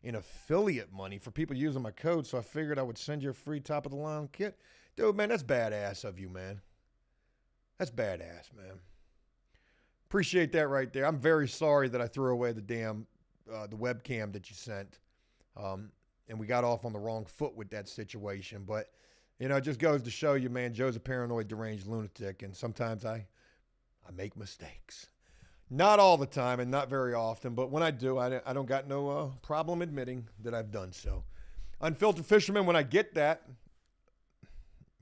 in affiliate money for people using my code, so I figured I would send you a free top-of-the-line kit. Dude, man, that's badass of you, man. That's badass, man. Appreciate that right there. I'm very sorry that I threw away the damn the webcam that you sent, and we got off on the wrong foot with that situation, but you know, it just goes to show you, man, Joe's a paranoid, deranged lunatic, and sometimes I make mistakes. Not all the time and not very often, but when I do, I don't got no problem admitting that I've done so. Unfiltered Fisherman, when I get that,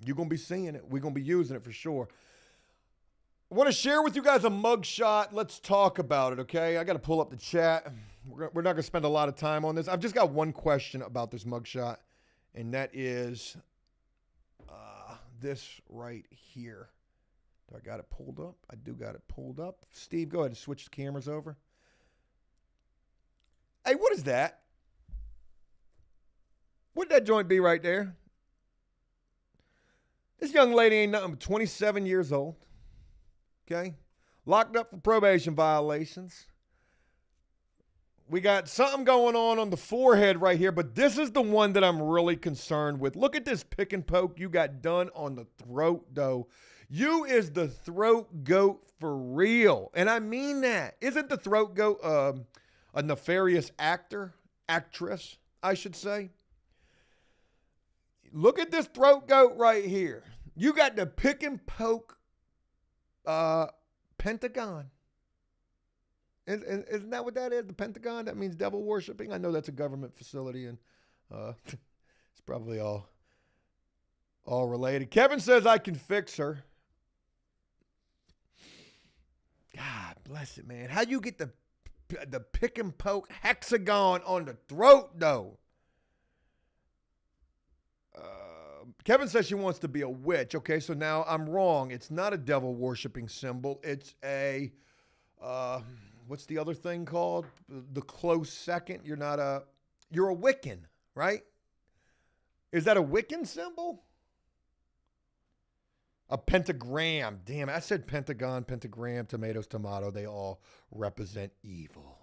you're going to be seeing it. We're going to be using it for sure. I want to share with you guys a mugshot. Let's talk about it, okay? I got to pull up the chat. We're not going to spend a lot of time on this. I've just got one question about this mugshot, And that is this right here. Do I got it pulled up? I do got it pulled up. Steve, go ahead and switch the cameras over. Hey, what is that? What'd that joint be right there? This young lady ain't nothing but 27 years old. Okay? Locked up for probation violations. We got something going on the forehead right here, but this is the one that I'm really concerned with. Look at this pick and poke you got done on the throat, though. You is the throat goat for real. And I mean that. Isn't the throat goat a nefarious actress, I should say? Look at this throat goat right here. You got the pick and poke Pentagon. Isn't that what that is? The Pentagon? That means devil worshiping? I know that's a government facility, and it's probably all related. Kevin says I can fix her. God bless it, man. How you get the pick and poke hexagon on the throat, though? Kevin says she wants to be a witch. Okay, so now I'm wrong. It's not a devil worshiping symbol. It's a what's the other thing called? The close second. You're a Wiccan, right? Is that a Wiccan symbol? A pentagram. Damn it. I said pentagon, pentagram, tomatoes, tomato. They all represent evil.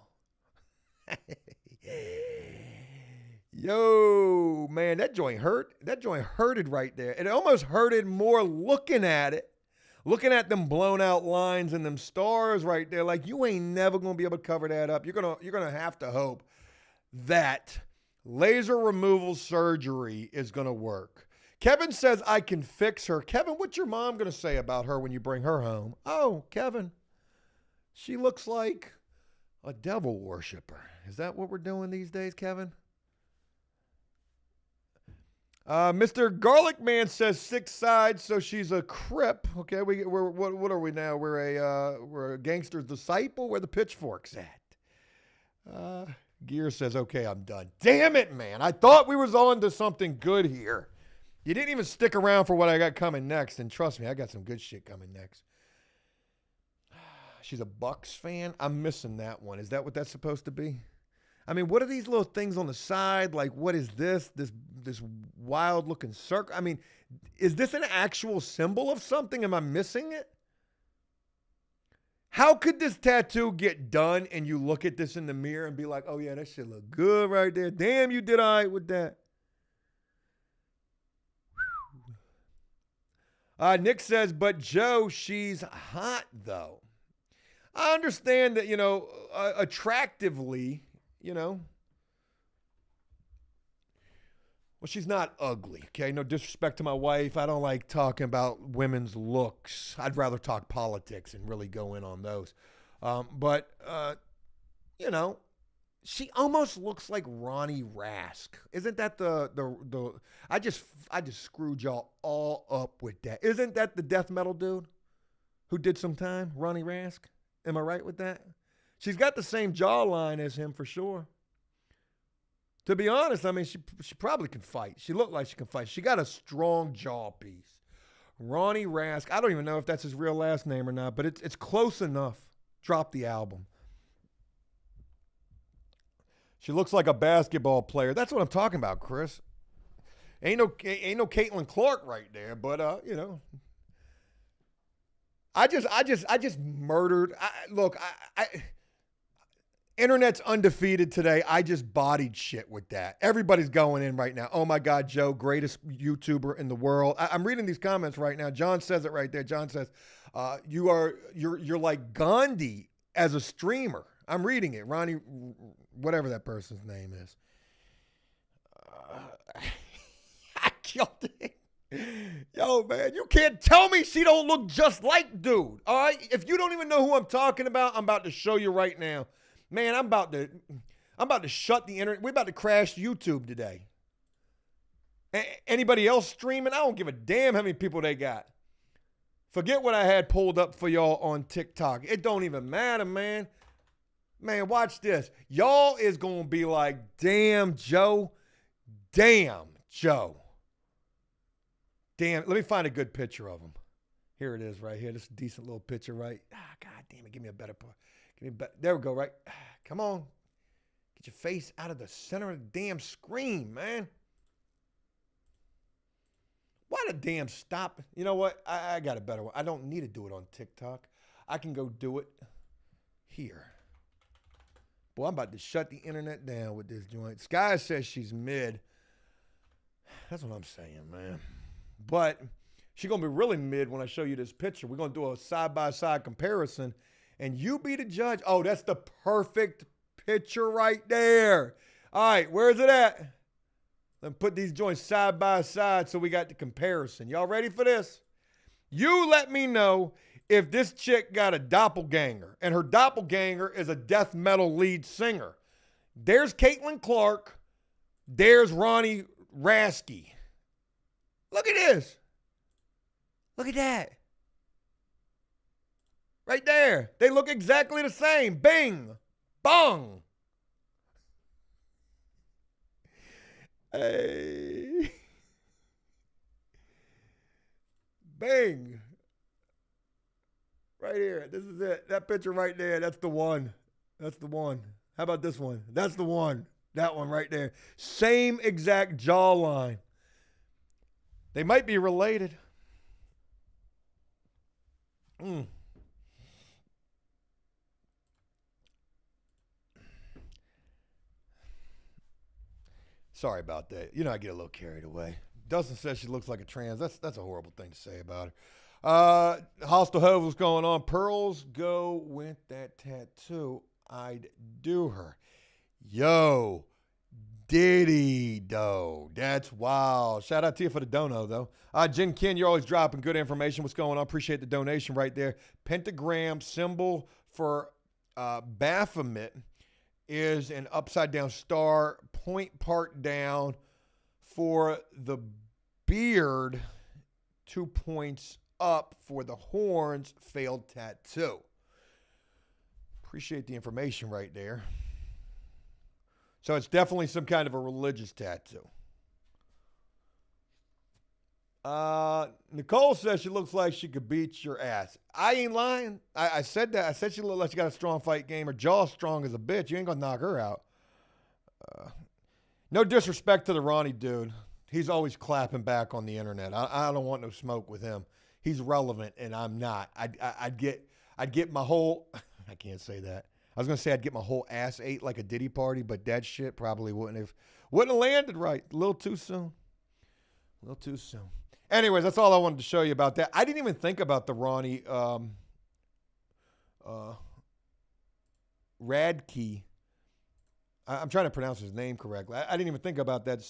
Yo, man, that joint hurt. That joint hurted right there. It almost hurted more looking at it. Looking at them blown out lines and them stars right there, like you ain't never gonna be able to cover that up. You're gonna have to hope that laser removal surgery is gonna work. Kevin says I can fix her. Kevin, what's your mom gonna say about her when you bring her home? Oh, Kevin, she looks like a devil worshiper. Is that what we're doing these days, Kevin? Mr. Garlic Man says 6 sides, so she's a Crip. Okay, what are we now? We're a gangster's disciple. Where the pitchforks at? Gear says, okay, I'm done. Damn it, man! I thought we was on to something good here. You didn't even stick around for what I got coming next, and trust me, I got some good shit coming next. She's a Bucks fan. I'm missing that one. Is that what that's supposed to be? I mean, what are these little things on the side? Like, what is this? This wild-looking circle? I mean, is this an actual symbol of something? Am I missing it? How could this tattoo get done and you look at this in the mirror and be like, oh, yeah, that shit look good right there. Damn, you did all right with that. Nick says, but Joe, she's hot, though. I understand that, attractively, well, she's not ugly, okay? No disrespect to my wife. I don't like talking about women's looks. I'd rather talk politics and really go in on those. But she almost looks like Ronnie Rask. Isn't that the I just screwed y'all all up with that. Isn't that the death metal dude who did some time, Ronnie Rask? Am I right with that? She's got the same jawline as him for sure. To be honest, I mean, she probably can fight. She looked like she can fight. She got a strong jaw piece. Ronnie Rask. I don't even know if that's his real last name or not, but it's close enough. Drop the album. She looks like a basketball player. That's what I'm talking about, Chris. Ain't no Caitlin Clark right there, but I just murdered. Internet's undefeated today. I just bodied shit with that. Everybody's going in right now. Oh my God, Joe, greatest YouTuber in the world. I'm reading these comments right now. John says it right there. John says, you're like Gandhi as a streamer. I'm reading it. Ronnie, whatever that person's name is. I killed it. Yo, man, you can't tell me she don't look just like dude. All right? If you don't even know who I'm talking about, I'm about to show you right now. Man, I'm about to shut the internet. We're about to crash YouTube today. Anybody else streaming? I don't give a damn how many people they got. Forget what I had pulled up for y'all on TikTok. It don't even matter, man. Man, watch this. Y'all is going to be like, damn, Joe. Damn. Joe. Damn, let me find a good picture of him. Here it is right here. This is a decent little picture, right? God damn it. Give me a better part. There we go, right? Come on. Get your face out of the center of the damn screen, man. Why the damn stop? You know what? I got a better one. I don't need to do it on TikTok. I can go do it here. Boy, I'm about to shut the internet down with this joint. Sky says she's mid. That's what I'm saying, man. But she's going to be really mid when I show you this picture. We're going to do a side-by-side comparison, and you be the judge. Oh, that's the perfect picture right there. All right, where is it at? Let me put these joints side by side so we got the comparison. Y'all ready for this? You let me know if this chick got a doppelganger, and her doppelganger is a death metal lead singer. There's Caitlin Clark. There's Ronnie Rasky. Look at this. Look at that. Right there. They look exactly the same. Bing. Bong. Hey. Bang. Right here. This is it. That picture right there. That's the one. That's the one. How about this one? That's the one. That one right there. Same exact jawline. They might be related. Sorry about that. You know, I get a little carried away. Dustin says she looks like a trans. That's a horrible thing to say about her. Hostile Hove, what's going on? Pearls go with that tattoo. I'd do her. Yo, Diddy, though. That's wild. Shout out to you for the dono, though. Jen Ken, you're always dropping good information. What's going on? Appreciate the donation right there. Pentagram symbol for Baphomet is an upside-down star, point part down. For the beard, 2 points up. For the horns, failed tattoo. Appreciate the information right there. So it's definitely some kind of a religious tattoo. Nicole says she looks like she could beat your ass. I ain't lying. I said that. I said she looked like she got a strong fight game. Her jaw's strong as a bitch. You ain't going to knock her out. No disrespect to the Ronnie dude. He's always clapping back on the internet. I don't want no smoke with him. He's relevant, and I'm not. I'd get my whole – I can't say that. I was going to say I'd get my whole ass ate like a Diddy party, but that shit probably wouldn't have landed right. A little too soon. A little too soon. Anyways, that's all I wanted to show you about that. I didn't even think about the Ronnie Radke. I'm trying to pronounce his name correctly. I didn't even think about that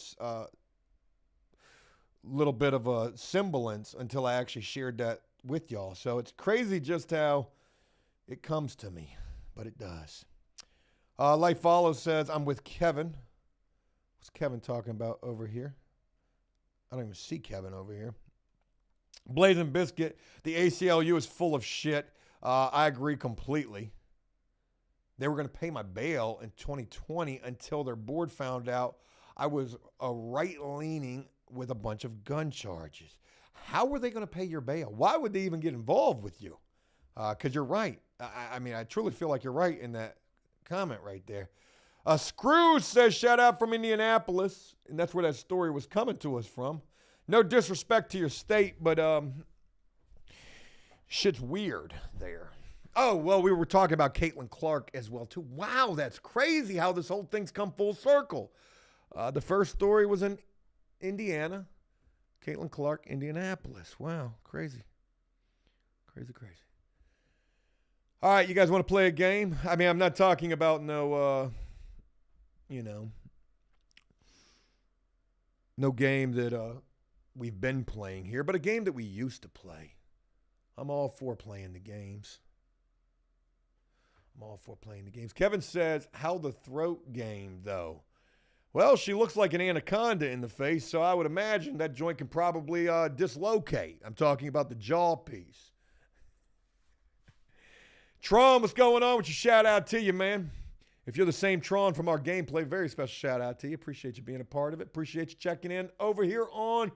little bit of a semblance until I actually shared that with y'all. So it's crazy just how it comes to me, but it does. Life Follows says, I'm with Kevin. What's Kevin talking about over here? I don't even see Kevin over here. Blazing Biscuit, the ACLU is full of shit. I agree completely. They were going to pay my bail in 2020 until their board found out I was a right-leaning with a bunch of gun charges. How were they going to pay your bail? Why would they even get involved with you? Because you're right. I mean, I truly feel like you're right in that comment right there. Scrooge says, shout out from Indianapolis. And that's where that story was coming to us from. No disrespect to your state, but shit's weird there. Oh, well, we were talking about Caitlin Clark as well, too. Wow, that's crazy how this whole thing's come full circle. The first story was in Indiana. Caitlin Clark, Indianapolis. Wow, crazy. Crazy, crazy. All right, you guys want to play a game? I mean, I'm not talking about no game that we've been playing here, but a game that we used to play. I'm all for playing the games. Kevin says, how the throat game, though? Well, she looks like an anaconda in the face, so I would imagine that joint can probably dislocate. I'm talking about the jaw piece. Tron, what's going on with your shout out to you, man? If you're the same Tron from our gameplay, very special shout out to you. Appreciate you being a part of it. Appreciate you checking in over here on...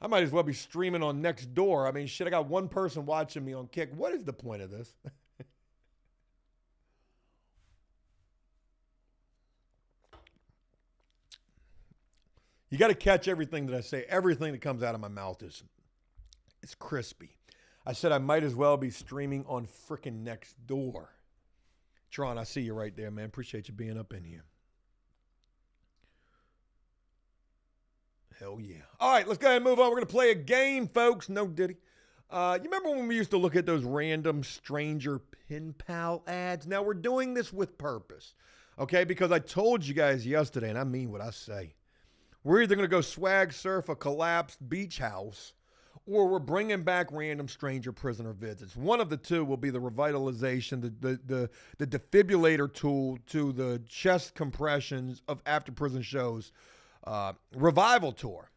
I might as well be streaming on next door. I mean, shit, I got one person watching me on Kick. What is the point of this? You got to catch everything that I say. Everything that comes out of my mouth is crispy. I said I might as well be streaming on frickin' next door. Tron, I see you right there, man. Appreciate you being up in here. Hell yeah. All right, let's go ahead and move on. We're going to play a game, folks. No Diddy. You remember when we used to look at those random stranger pen pal ads? Now, we're doing this with purpose, okay? Because I told you guys yesterday, and I mean what I say. We're either going to go swag surf a collapsed beach house, or we're bringing back random stranger prisoner visits. One of the two will be the revitalization, the defibrillator tool to the chest compressions of after prison shows revival tour.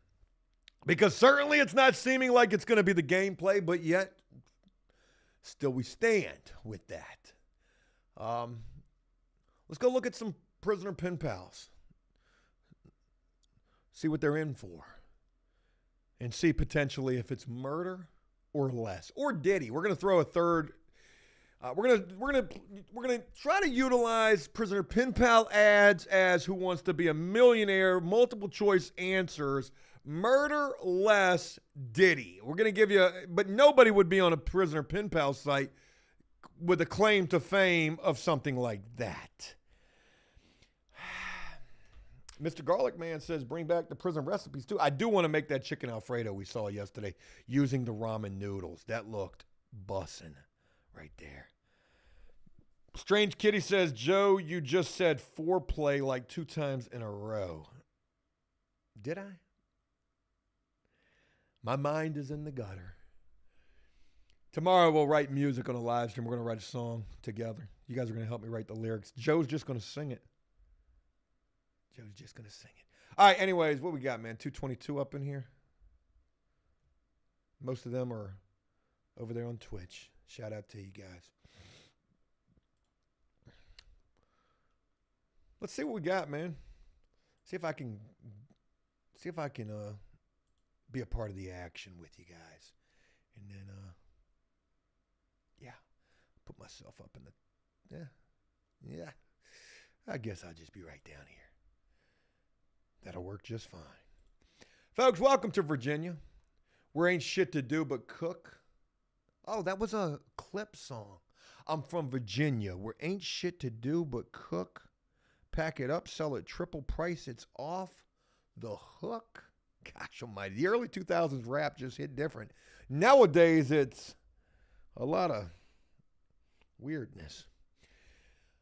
Because certainly it's not seeming like it's going to be the gameplay, but yet still we stand with that. Let's go look at some prisoner pen pals. See what they're in for. And see potentially if it's murder or less. Or Diddy. We're going to throw a third. We're gonna try to utilize prisoner pen pal ads as Who Wants to Be a Millionaire, multiple choice answers, murder less Diddy. We're gonna give you, but nobody would be on a prisoner pen pal site with a claim to fame of something like that. Mr. Garlic Man says, bring back the prison recipes too. I do want to make that chicken Alfredo we saw yesterday using the ramen noodles. That looked bussin' right there. Strange Kitty says, Joe, you just said foreplay like 2 times in a row. Did I? My mind is in the gutter. Tomorrow we'll write music on a live stream. We're going to write a song together. You guys are going to help me write the lyrics. Joe's just going to sing it. Joe's just going to sing it. All right, anyways, what we got, man? 222 up in here. Most of them are over there on Twitch. Shout out to you guys. Let's see what we got, man. See if I can be a part of the action with you guys. And then put myself up in the yeah. I guess I'll just be right down here. That'll work just fine. Folks, welcome to Virginia. Where ain't shit to do but cook. Oh, that was a clip song. I'm from Virginia, where ain't shit to do but cook. Pack it up, sell it triple price. It's off the hook. Gosh almighty. The early 2000s rap just hit different. Nowadays, it's a lot of weirdness.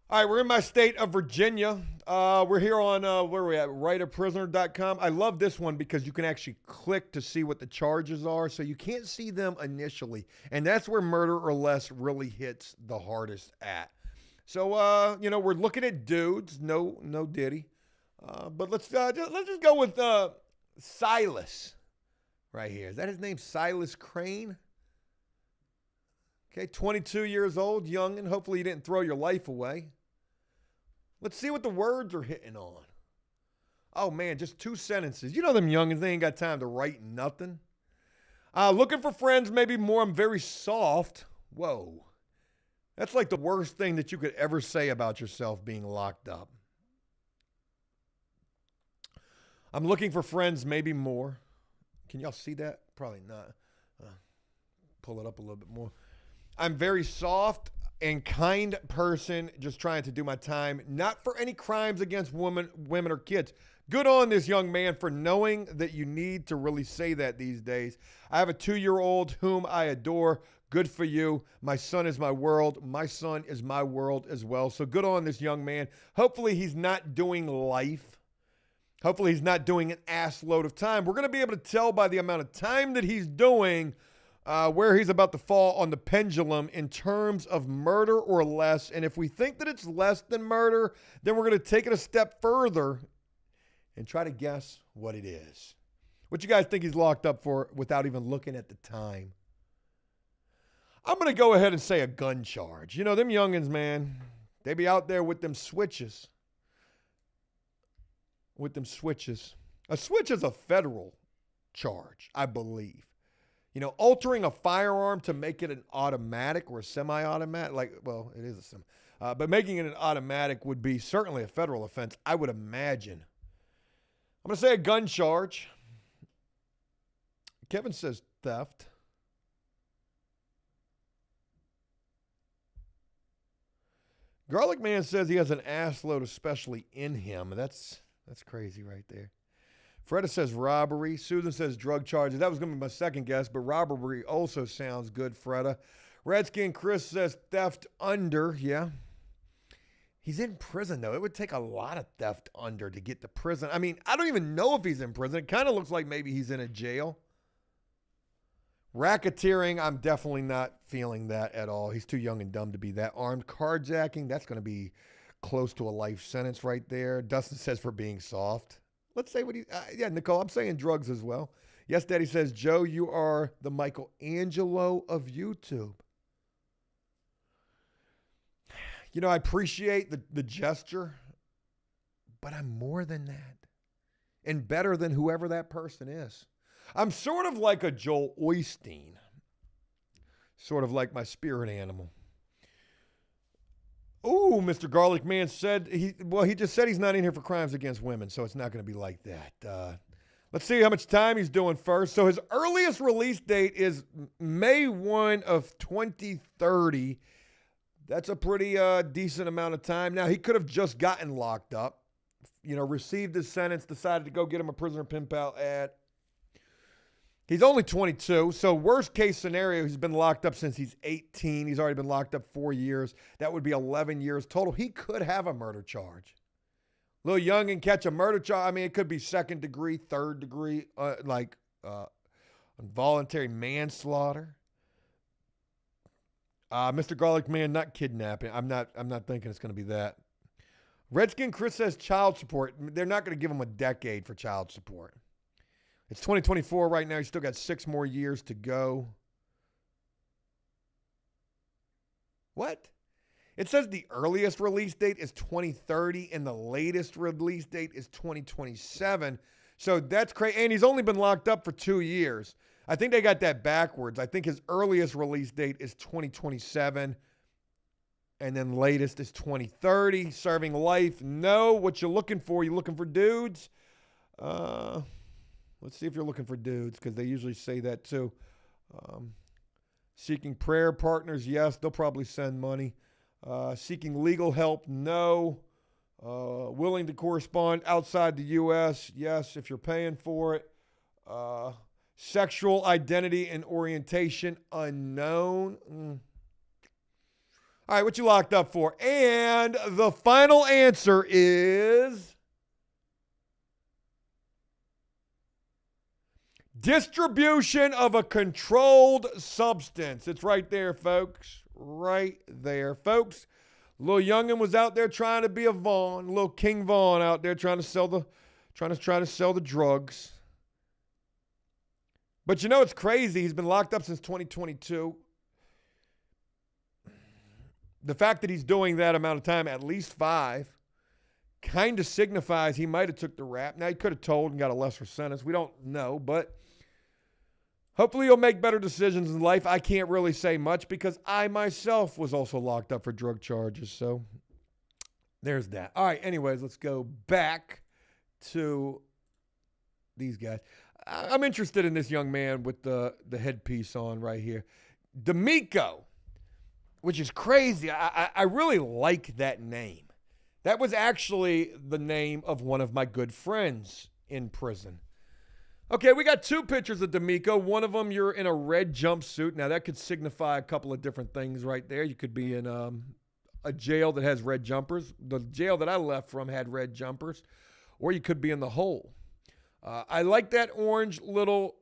All right, we're in my state of Virginia. We're here on, where are we at? writeaprisoner.com. I love this one because you can actually click to see what the charges are, so you can't see them initially. And that's where murder or less really hits the hardest at. So, we're looking at dudes. No Diddy. But let's just go with Silas right here. Is that his name, Silas Crane? Okay, 22 years old, young, and hopefully you didn't throw your life away. Let's see what the words are hitting on. Oh, man, just 2 sentences. You know them youngins, they ain't got time to write nothing. Looking for friends, maybe more. I'm very soft. Whoa. That's like the worst thing that you could ever say about yourself being locked up. I'm looking for friends, maybe more. Can y'all see that? Probably not. Pull it up a little bit more. I'm very soft and kind person, just trying to do my time, not for any crimes against women or kids. Good on this young man for knowing that you need to really say that these days. I have a 2-year-old whom I adore. Good for you. My son is my world. My son is my world as well. So good on this young man. Hopefully he's not doing life. Hopefully he's not doing an ass load of time. We're going to be able to tell by the amount of time that he's doing where he's about to fall on the pendulum in terms of murder or less. And if we think that it's less than murder, then we're going to take it a step further and try to guess what it is. What you guys think he's locked up for without even looking at the time? I'm going to go ahead and say a gun charge. You know, them youngins, man, They be out there with them switches. A switch is a federal charge, I believe. You know, altering a firearm to make it an automatic or a semi-automatic, well, it is a semi. But making it an automatic would be certainly a federal offense, I would imagine. I'm going to say a gun charge. Kevin says theft. Garlic Man says he has an ass load especially in him. That's crazy right there. Freda says robbery. Susan says drug charges. That was going to be my second guess, but robbery also sounds good, Freda. Redskin Chris says theft under. Yeah. He's in prison, though. It would take a lot of theft under to get to prison. I mean, I don't even know if he's in prison. It kind of looks like maybe he's in a jail. Racketeering, I'm definitely not feeling that at all. He's too young and dumb to be that. Armed carjacking, that's going to be close to a life sentence right there. Dustin says for being soft. Let's say what he, yeah, Nicole, I'm saying drugs as well. Yes, Daddy says, Joe, you are the Michelangelo of YouTube. You know, I appreciate the gesture, but I'm more than that and better than whoever that person is. I'm sort of like a Joel Osteen, sort of like my spirit animal. Oh, Mr. Garlic Man said, he just said he's not in here for crimes against women, so it's not going to be like that. Let's see how much time he's doing first. So his earliest release date is May 1 of 2030. That's a pretty decent amount of time. Now, he could have just gotten locked up, you know, received his sentence, decided to go get him a prisoner pen pal ad. He's only 22, so worst case scenario, he's been locked up since he's 18. He's already been locked up 4 years. That would be 11 years total. He could have a murder charge. Little young and catch a murder charge. I mean, it could be second degree, third degree, involuntary manslaughter. Mr. Garlic Man, not kidnapping. I'm not thinking it's going to be that. Redskin Chris says child support. They're not going to give him a decade for child support. It's 2024 right now. He's still got 6 more years to go. What? It says the earliest release date is 2030 and the latest release date is 2027. So that's crazy. And he's only been locked up for 2 years. I think they got that backwards. I think his earliest release date is 2027 and then latest is 2030. Serving life. No. What you looking for? You looking for dudes? Let's see if you're looking for dudes, because they usually say that too. Seeking prayer partners, yes. They'll probably send money. Seeking legal help, no. Willing to correspond outside the U.S., yes, if you're paying for it. Sexual identity and orientation, unknown. All right, what you locked up for? And the final answer is distribution of a controlled substance. It's right there, folks. Right there, folks. Little youngin was out there trying to be a Vaughn. Little King Vaughn out there trying to sell the drugs. But you know it's crazy. He's been locked up since 2022. The fact that he's doing that amount of time, at least 5, kind of signifies he might have took the rap. Now, he could have told and got a lesser sentence. We don't know, but hopefully he'll make better decisions in life. I can't really say much because I myself was also locked up for drug charges. So there's that. All right, anyways, let's go back to these guys. I'm interested in this young man with the headpiece on right here. D'Amico, which is crazy. I really like that name. That was actually the name of one of my good friends in prison. Okay, we got 2 pictures of D'Amico. One of them, you're in a red jumpsuit. Now, that could signify a couple of different things right there. You could be in a jail that has red jumpers. The jail that I left from had red jumpers. Or you could be in the hole. I like that orange little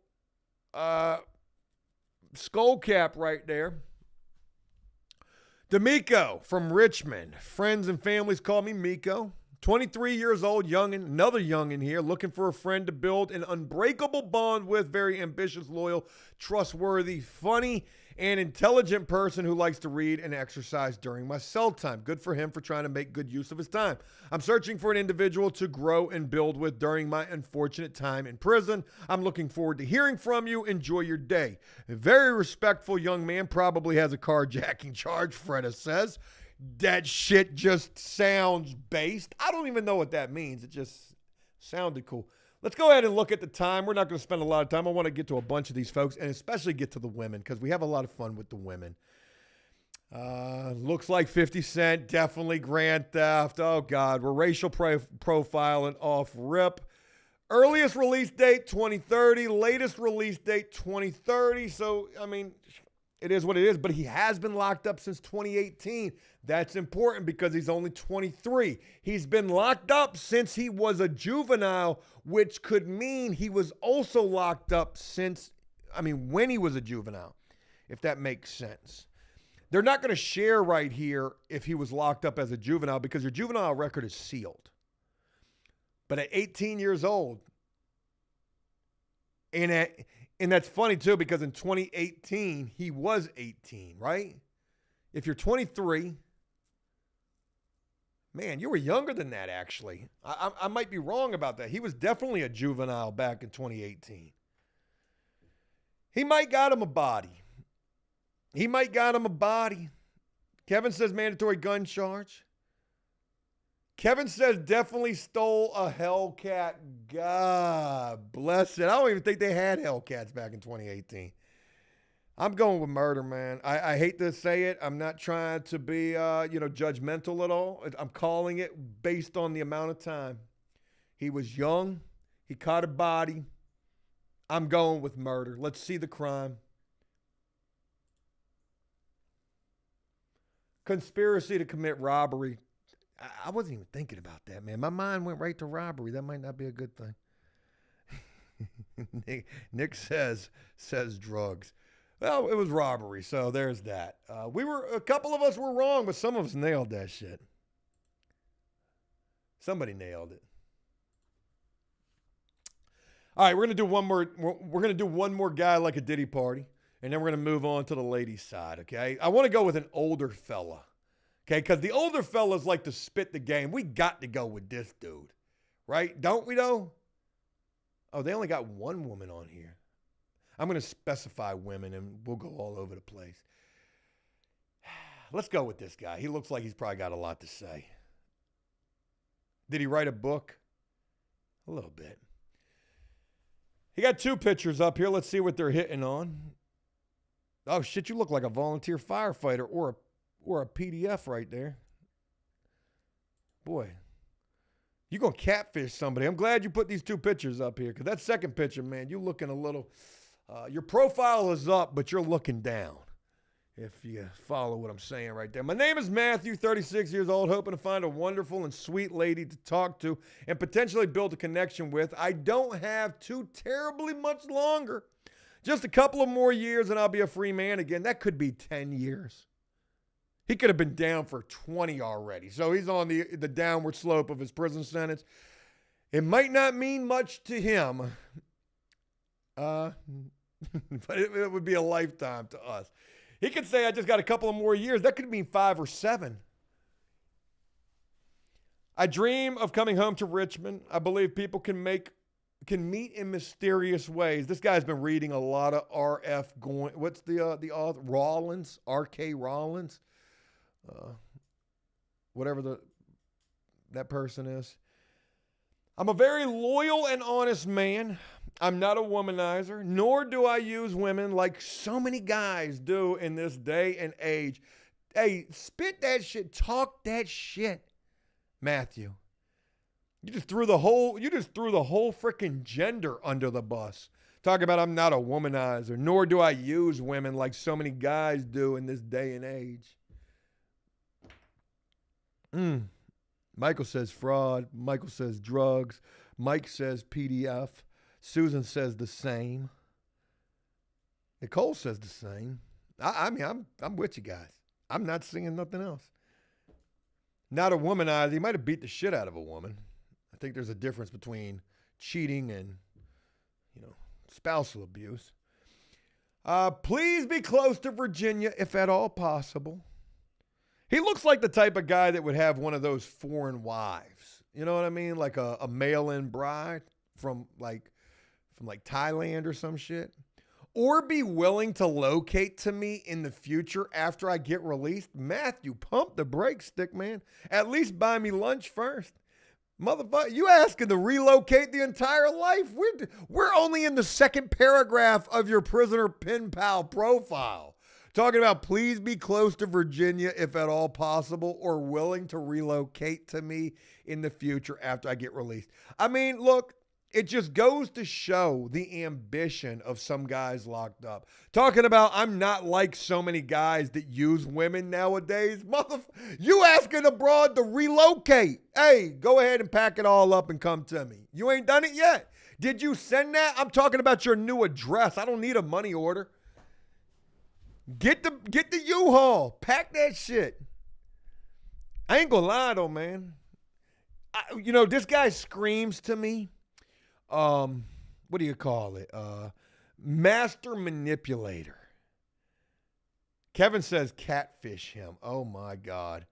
skull cap right there. D'Amico from Richmond. Friends and families call me Miko. 23 years old, youngin', another youngin' here, looking for a friend to build an unbreakable bond with, very ambitious, loyal, trustworthy, funny, and intelligent person who likes to read and exercise during my cell time. Good for him for trying to make good use of his time. I'm searching for an individual to grow and build with during my unfortunate time in prison. I'm looking forward to hearing from you. Enjoy your day. A very respectful young man, probably has a carjacking charge, Freda says. That shit just sounds based. I don't even know what that means. It just sounded cool. Let's go ahead and look at the time. We're not going to spend a lot of time. I want to get to a bunch of these folks and especially get to the women because we have a lot of fun with the women. Looks like 50 Cent, definitely Grand Theft. Oh, God. We're racial profiling off rip. Earliest release date, 2030. Latest release date, 2030. So, I mean, it is what it is, but he has been locked up since 2018. That's important because he's only 23. He's been locked up since he was a juvenile, which could mean he was also locked up when he was a juvenile, if that makes sense. They're not going to share right here if he was locked up as a juvenile because your juvenile record is sealed. But at 18 years old, and that's funny too because in 2018, he was 18, right? If you're 23, man, you were younger than that actually. I might be wrong about that. He was definitely a juvenile back in 2018. He might got him a body. Kevin says mandatory gun charge. Kevin says definitely stole a Hellcat. God bless it. I don't even think they had Hellcats back in 2018. I'm going with murder, man. I hate to say it. I'm not trying to be, judgmental at all. I'm calling it based on the amount of time. He was young. He caught a body. I'm going with murder. Let's see the crime. Conspiracy to commit robbery. I wasn't even thinking about that, man. My mind went right to robbery. That might not be a good thing. Nick says drugs. Well, it was robbery, so there's that. A couple of us were wrong, but some of us nailed that shit. Somebody nailed it. All right, we're gonna do one more. We're gonna do one more guy like a Diddy party, and then we're gonna move on to the ladies' side. Okay, I want to go with an older fella. Okay, because the older fellas like to spit the game. We got to go with this dude, right? Don't we though? Oh, they only got one woman on here. I'm going to specify women, and we'll go all over the place. Let's go with this guy. He looks like he's probably got a lot to say. Did he write a book? A little bit. He got two pictures up here. Let's see what they're hitting on. Oh, shit, you look like a volunteer firefighter or a PDF right there. Boy, you're going to catfish somebody. I'm glad you put these two pictures up here because that second picture, man, you looking a little... your profile is up, but you're looking down, if you follow what I'm saying right there. My name is Matthew, 36 years old, hoping to find a wonderful and sweet lady to talk to and potentially build a connection with. I don't have too terribly much longer. Just a couple of more years and I'll be a free man again. That could be 10 years. He could have been down for 20 already. So he's on the downward slope of his prison sentence. It might not mean much to him. But it would be a lifetime to us. He could say, I just got a couple of more years. That could mean 5 or 7. I dream of coming home to Richmond. I believe people can meet in mysterious ways. This guy's been reading a lot of R.F. Goins. What's the author? Rollins? R.K. Rollins? Whatever that person is. I'm a very loyal and honest man. I'm not a womanizer, nor do I use women like so many guys do in this day and age. Hey, spit that shit, talk that shit, Matthew. You just threw the whole freaking gender under the bus. Talk about I'm not a womanizer, nor do I use women like so many guys do in this day and age. Michael says fraud. Michael says drugs. Mike says PDF. Susan says the same. Nicole says the same. I mean, I'm with you guys. I'm not seeing nothing else. Not a womanizer. He might have beat the shit out of a woman. I think there's a difference between cheating and, spousal abuse. Please be close to Virginia if at all possible. He looks like the type of guy that would have one of those foreign wives. You know what I mean? Like a mail-in bride from Thailand or some shit. Or be willing to locate to me in the future after I get released. Matthew, pump the brakes, stick man. At least buy me lunch first. Motherfucker, you asking to relocate the entire life? We're only in the second paragraph of your prisoner pen pal profile. Talking about please be close to Virginia if at all possible or willing to relocate to me in the future after I get released. I mean, look, it just goes to show the ambition of some guys locked up. Talking about I'm not like so many guys that use women nowadays. You asking abroad to relocate. Hey, go ahead and pack it all up and come to me. You ain't done it yet. Did you send that? I'm talking about your new address. I don't need a money order. Get the U-Haul. Pack that shit. I ain't gonna lie though, man. This guy screams to me. What do you call it? Master manipulator. Kevin says catfish him. Oh my God.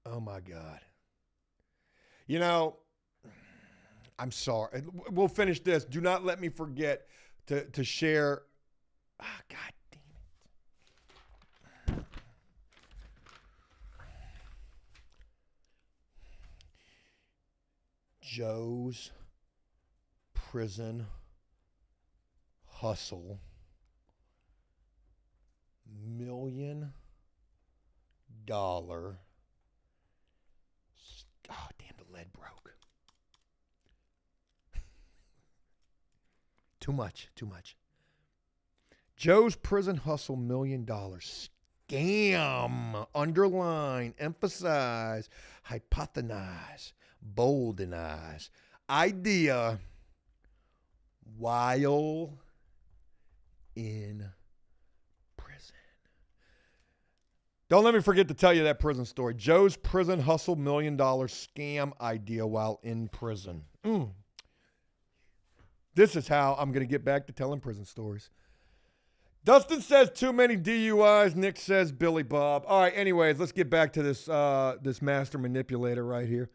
Oh my God. I'm sorry. We'll finish this. Do not let me forget to share. God damn it. Joe's prison hustle $1 million. Oh, damn, the lead broke. Too much. Joe's prison hustle $1 million. Scam. Underline. Emphasize. Hypothesize. Boldenize. Idea. While in prison. Don't let me forget to tell you that prison story. Joe's prison hustle $1 million scam idea while in prison. This is how I'm going to get back to telling prison stories. Dustin says too many DUIs. Nick says Billy Bob. All right, anyways, let's get back to this master manipulator right here.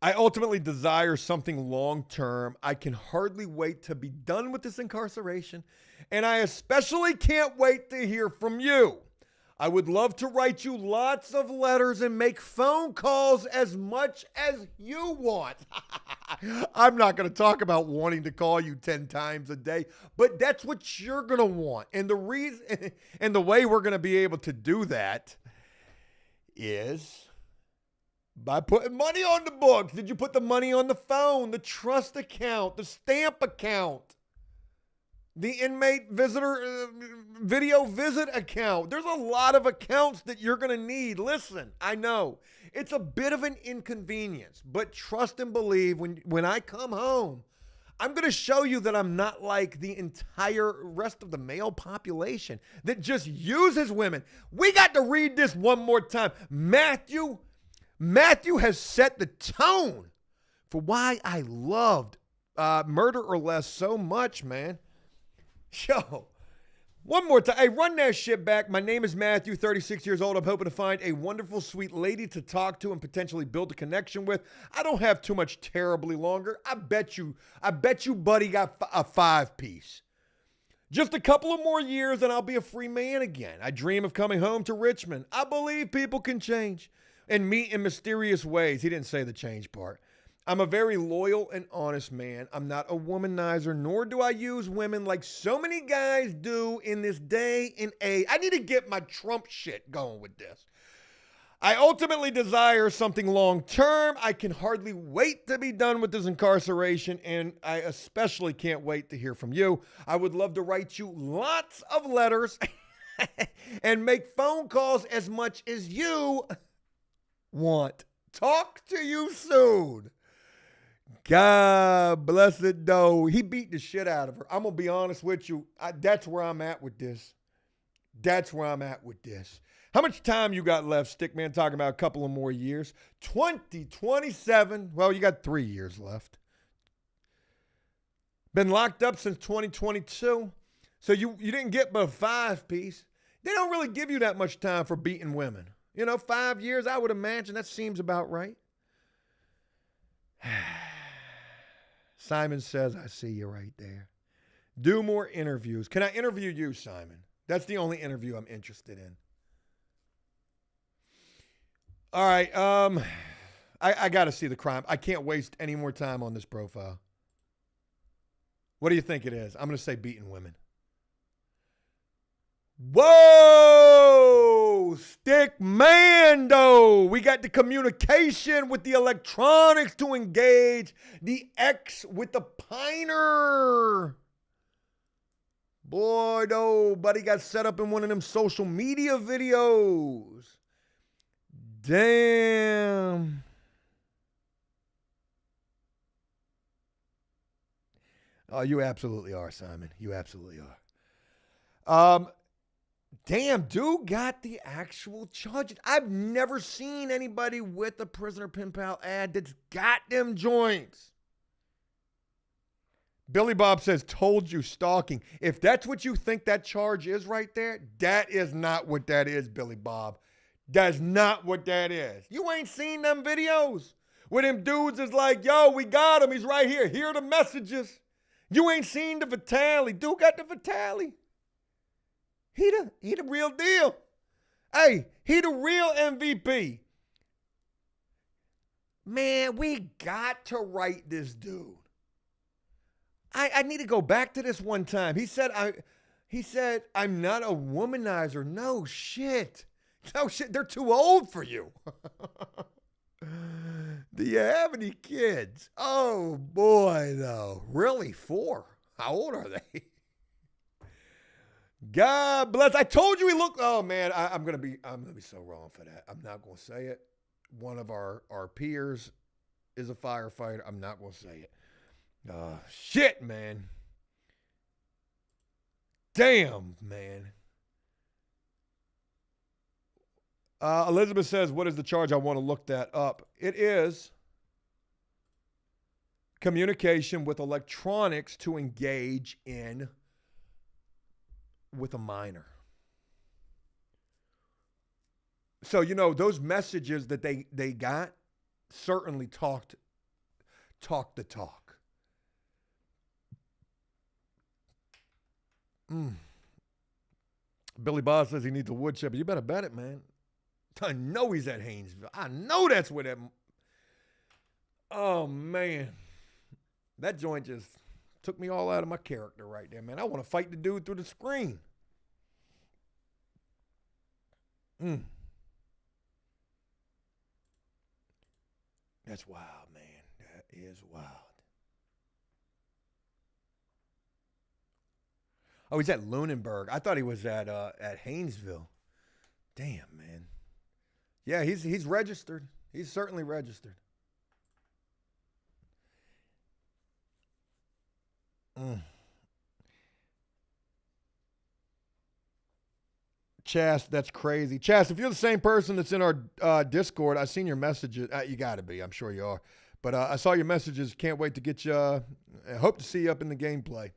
I ultimately desire something long-term. I can hardly wait to be done with this incarceration, and I especially can't wait to hear from you. I would love to write you lots of letters and make phone calls as much as you want. I'm not going to talk about wanting to call you 10 times a day, but that's what you're going to want. And the reason and the way we're going to be able to do that is by putting money on the books. Did you put the money on the phone, the trust account, the stamp account, the inmate visitor video visit account? There's a lot of accounts that you're going to need. Listen, I know it's a bit of an inconvenience, but trust and believe when I come home, I'm going to show you that I'm not like the entire rest of the male population that just uses women. We got to read this one more time. Matthew has set the tone for why I loved Murder or Less so much, man. Yo, one more time. Hey, run that shit back. My name is Matthew, 36 years old. I'm hoping to find a wonderful, sweet lady to talk to and potentially build a connection with. I don't have too much terribly longer. I bet you, buddy, got a 5-piece. Just a couple of more years and I'll be a free man again. I dream of coming home to Richmond. I believe people can change and meet in mysterious ways. He didn't say the change part. I'm a very loyal and honest man. I'm not a womanizer, nor do I use women like so many guys do in this day and age. I need to get my Trump shit going with this. I ultimately desire something long-term. I can hardly wait to be done with this incarceration, and I especially can't wait to hear from you. I would love to write you lots of letters and make phone calls as much as you want. Talk to you soon. God bless it, though. He beat the shit out of her. I'm going to be honest with you. That's where I'm at with this. That's where I'm at with this. How much time you got left, Stickman? Talking about a couple of more years. 2027. Well, you got 3 years left. Been locked up since 2022. So you didn't get but a 5-piece. They don't really give you that much time for beating women. 5 years, I would imagine. That seems about right. Simon says, I see you right there. Do more interviews. Can I interview you, Simon? That's the only interview I'm interested in. All right. I got to see the crime. I can't waste any more time on this profile. What do you think it is? I'm going to say beating women. Whoa! Stickmando! We got the communication with the electronics to engage the X with the Piner. Boy, no, buddy got set up in one of them social media videos. Damn. Oh, you absolutely are, Simon. You absolutely are. Damn, dude got the actual charges. I've never seen anybody with a Prisoner Pen Pal ad that's got them joints. Billy Bob says, told you stalking. If that's what you think that charge is right there, that is not what that is, Billy Bob. That's not what that is. You ain't seen them videos where them dudes is like, yo, we got him. He's right here. Here are the messages. You ain't seen the Vitale. Dude got the Vitale. He the real deal. Hey, he the real MVP. Man, we got to write this dude. I need to go back to this one time. He said, I'm not a womanizer. No shit. No shit. They're too old for you. Do you have any kids? Oh boy, though. Really? 4? How old are they? God bless. I told you he looked. Oh man, I'm gonna be so wrong for that. I'm not gonna say it. One of our peers is a firefighter. I'm not gonna say it. Shit, man. Damn, man. Elizabeth says, what is the charge? I want to look that up. It is communication with electronics to engage in with a minor. So, those messages that they got certainly talked the talk. Billy Bob says he needs a wood chipper. You better bet it, man. I know he's at Haynesville. I know that's where that. Oh, man. That joint just took me all out of my character right there, man. I want to fight the dude through the screen. That's wild, man. That is wild. Oh, he's at Lunenburg. I thought he was at Haynesville. Damn, man. Yeah, he's registered. He's certainly registered. Chas, that's crazy. Chas, if you're the same person that's in our Discord, I've seen your messages. You got to be. I'm sure you are. But I saw your messages. Can't wait to get you. I hope to see you up in the gameplay.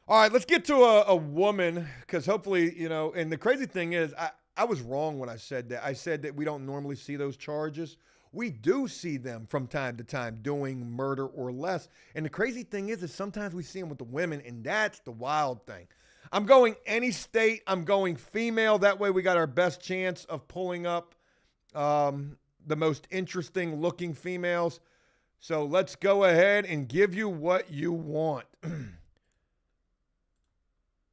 All right, let's get to a woman, because hopefully, and the crazy thing is, I was wrong when I said that. I said that we don't normally see those charges. We do see them from time to time doing murder or less. And the crazy thing is sometimes we see them with the women, and that's the wild thing. I'm going any state. I'm going female. That way we got our best chance of pulling up the most interesting looking females. So let's go ahead and give you what you want.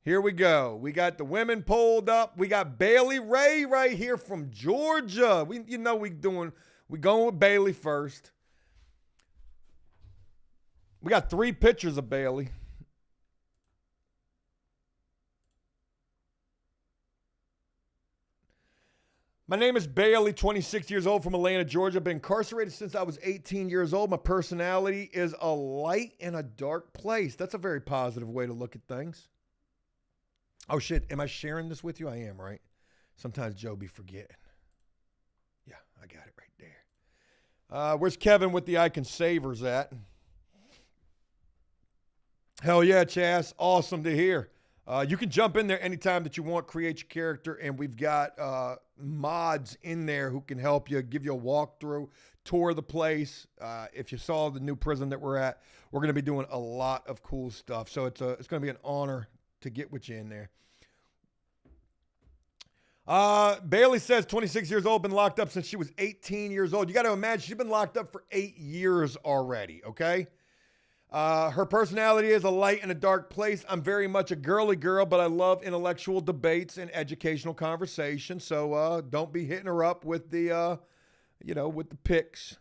Here we go. We got the women pulled up. We got Bailey Ray right here from Georgia. We going with Bailey first. We got 3 pictures of Bailey. My name is Bailey, 26 years old, from Atlanta, Georgia. Been incarcerated since I was 18 years old. My personality is a light in a dark place. That's a very positive way to look at things. Oh, shit. Am I sharing this with you? I am, right? Sometimes Joe be forgetting. Yeah, I got it right there. Where's Kevin with the I Can Savers at? Hell yeah, Chaz. Awesome to hear. You can jump in there anytime that you want, create your character, and we've got mods in there who can help you, give you a walkthrough, tour the place. If you saw the new prison that we're at, we're going to be doing a lot of cool stuff. So it's going to be an honor to get with you in there. Bailey says 26 years old, been locked up since she was 18 years old. You got to imagine she's been locked up for 8 years already, okay? Her personality is a light in a dark place. I'm very much a girly girl, but I love intellectual debates and educational conversation. So don't be hitting her up with the, with the pics.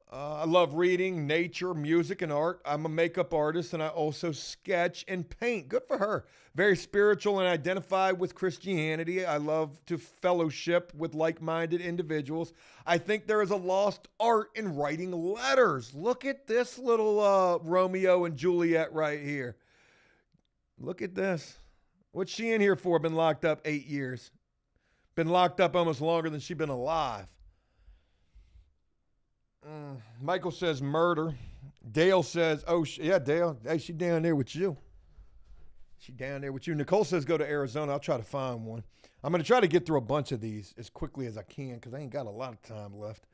I love reading, nature, music, and art. I'm a makeup artist, and I also sketch and paint. Good for her. Very spiritual and identify with Christianity. I love to fellowship with like-minded individuals. I think there is a lost art in writing letters. Look at this little Romeo and Juliet right here. Look at this. What's she in here for? Been locked up 8 years. Been locked up almost longer than she's been alive. Michael says murder. Dale says, yeah, Dale. Hey, she down there with you. She down there with you. Nicole says go to Arizona. I'll try to find one. I'm going to try to get through a bunch of these as quickly as I can because I ain't got a lot of time left.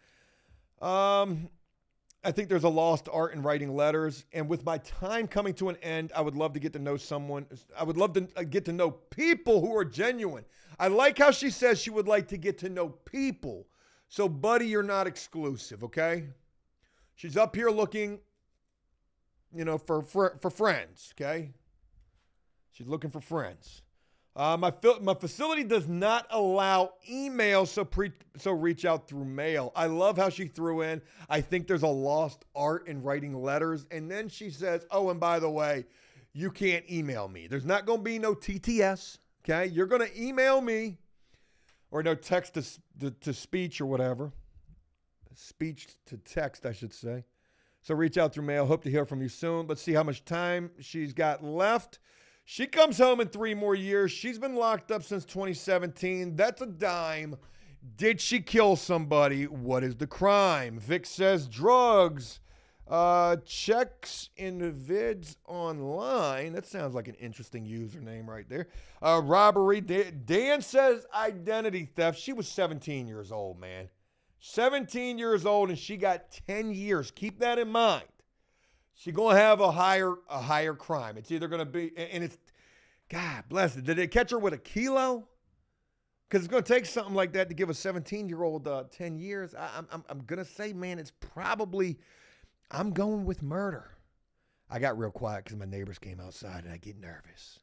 I think there's a lost art in writing letters. And with my time coming to an end, I would love to get to know someone. I would love to get to know people who are genuine. I like how she says she would like to get to know people. So, buddy, you're not exclusive, okay? She's up here looking, for friends, okay? She's looking for friends. My facility does not allow email, so reach out through mail. I love how she threw in, I think there's a lost art in writing letters. And then she says, oh, and by the way, you can't email me. There's not going to be no TTS, okay? You're going to email me. Or no text to speech or whatever. Speech to text, I should say. So reach out through mail. Hope to hear from you soon. Let's see how much time she's got left. She comes home in 3 more years. She's been locked up since 2017. That's a dime. Did she kill somebody? What is the crime? Vic says drugs. Checks in the vids online. That sounds like an interesting username right there. Robbery. Dan says identity theft. She was 17 years old, man. 17 years old, and she got 10 years. Keep that in mind. She's going to have a higher crime. It's either going to be, and it's, God bless it. Did they catch her with a kilo? Because it's going to take something like that to give a 17-year-old 10 years. I'm going to say, man, it's probably... I'm going with murder. I got real quiet because my neighbors came outside and I get nervous.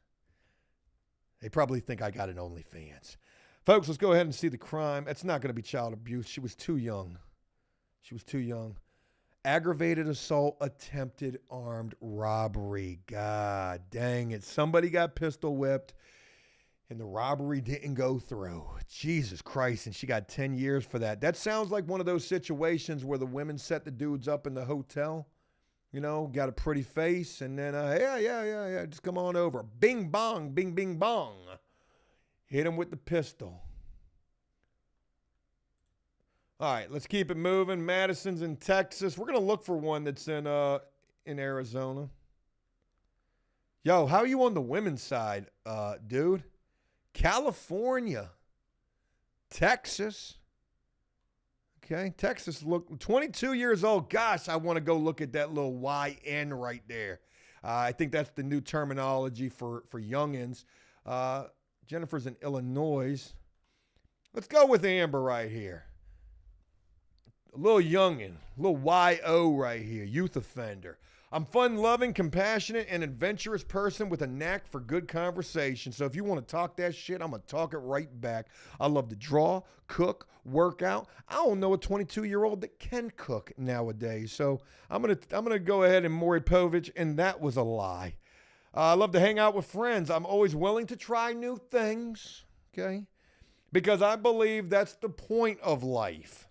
They probably think I got an OnlyFans. Folks, let's go ahead and see the crime. It's not going to be child abuse. She was too young. Aggravated assault, attempted armed robbery. God dang it. Somebody got pistol whipped and the robbery didn't go through. Jesus Christ. And she got 10 years for that. That sounds like one of those situations where the women set the dudes up in the hotel. Got a pretty face. And then, yeah. Just come on over. Bing, bong, bing, bing, bong. Hit him with the pistol. All right, let's keep it moving. Madison's in Texas. We're going to look for one that's in Arizona. Yo, how are you on the women's side, dude? California, Texas. Okay, Texas, look, 22 years old. Gosh, I want to go look at that little YN right there. I think that's the new terminology for youngins. Jennifer's in Illinois. Let's go with Amber right here. A little youngin, a little YO right here, youth offender. I'm fun-loving, compassionate, and adventurous person with a knack for good conversation. So if you want to talk that shit, I'm going to talk it right back. I love to draw, cook, work out. I don't know a 22-year-old that can cook nowadays. So I'm gonna go ahead and Maury Povich, and that was a lie. I love to hang out with friends. I'm always willing to try new things, okay? Because I believe that's the point of life.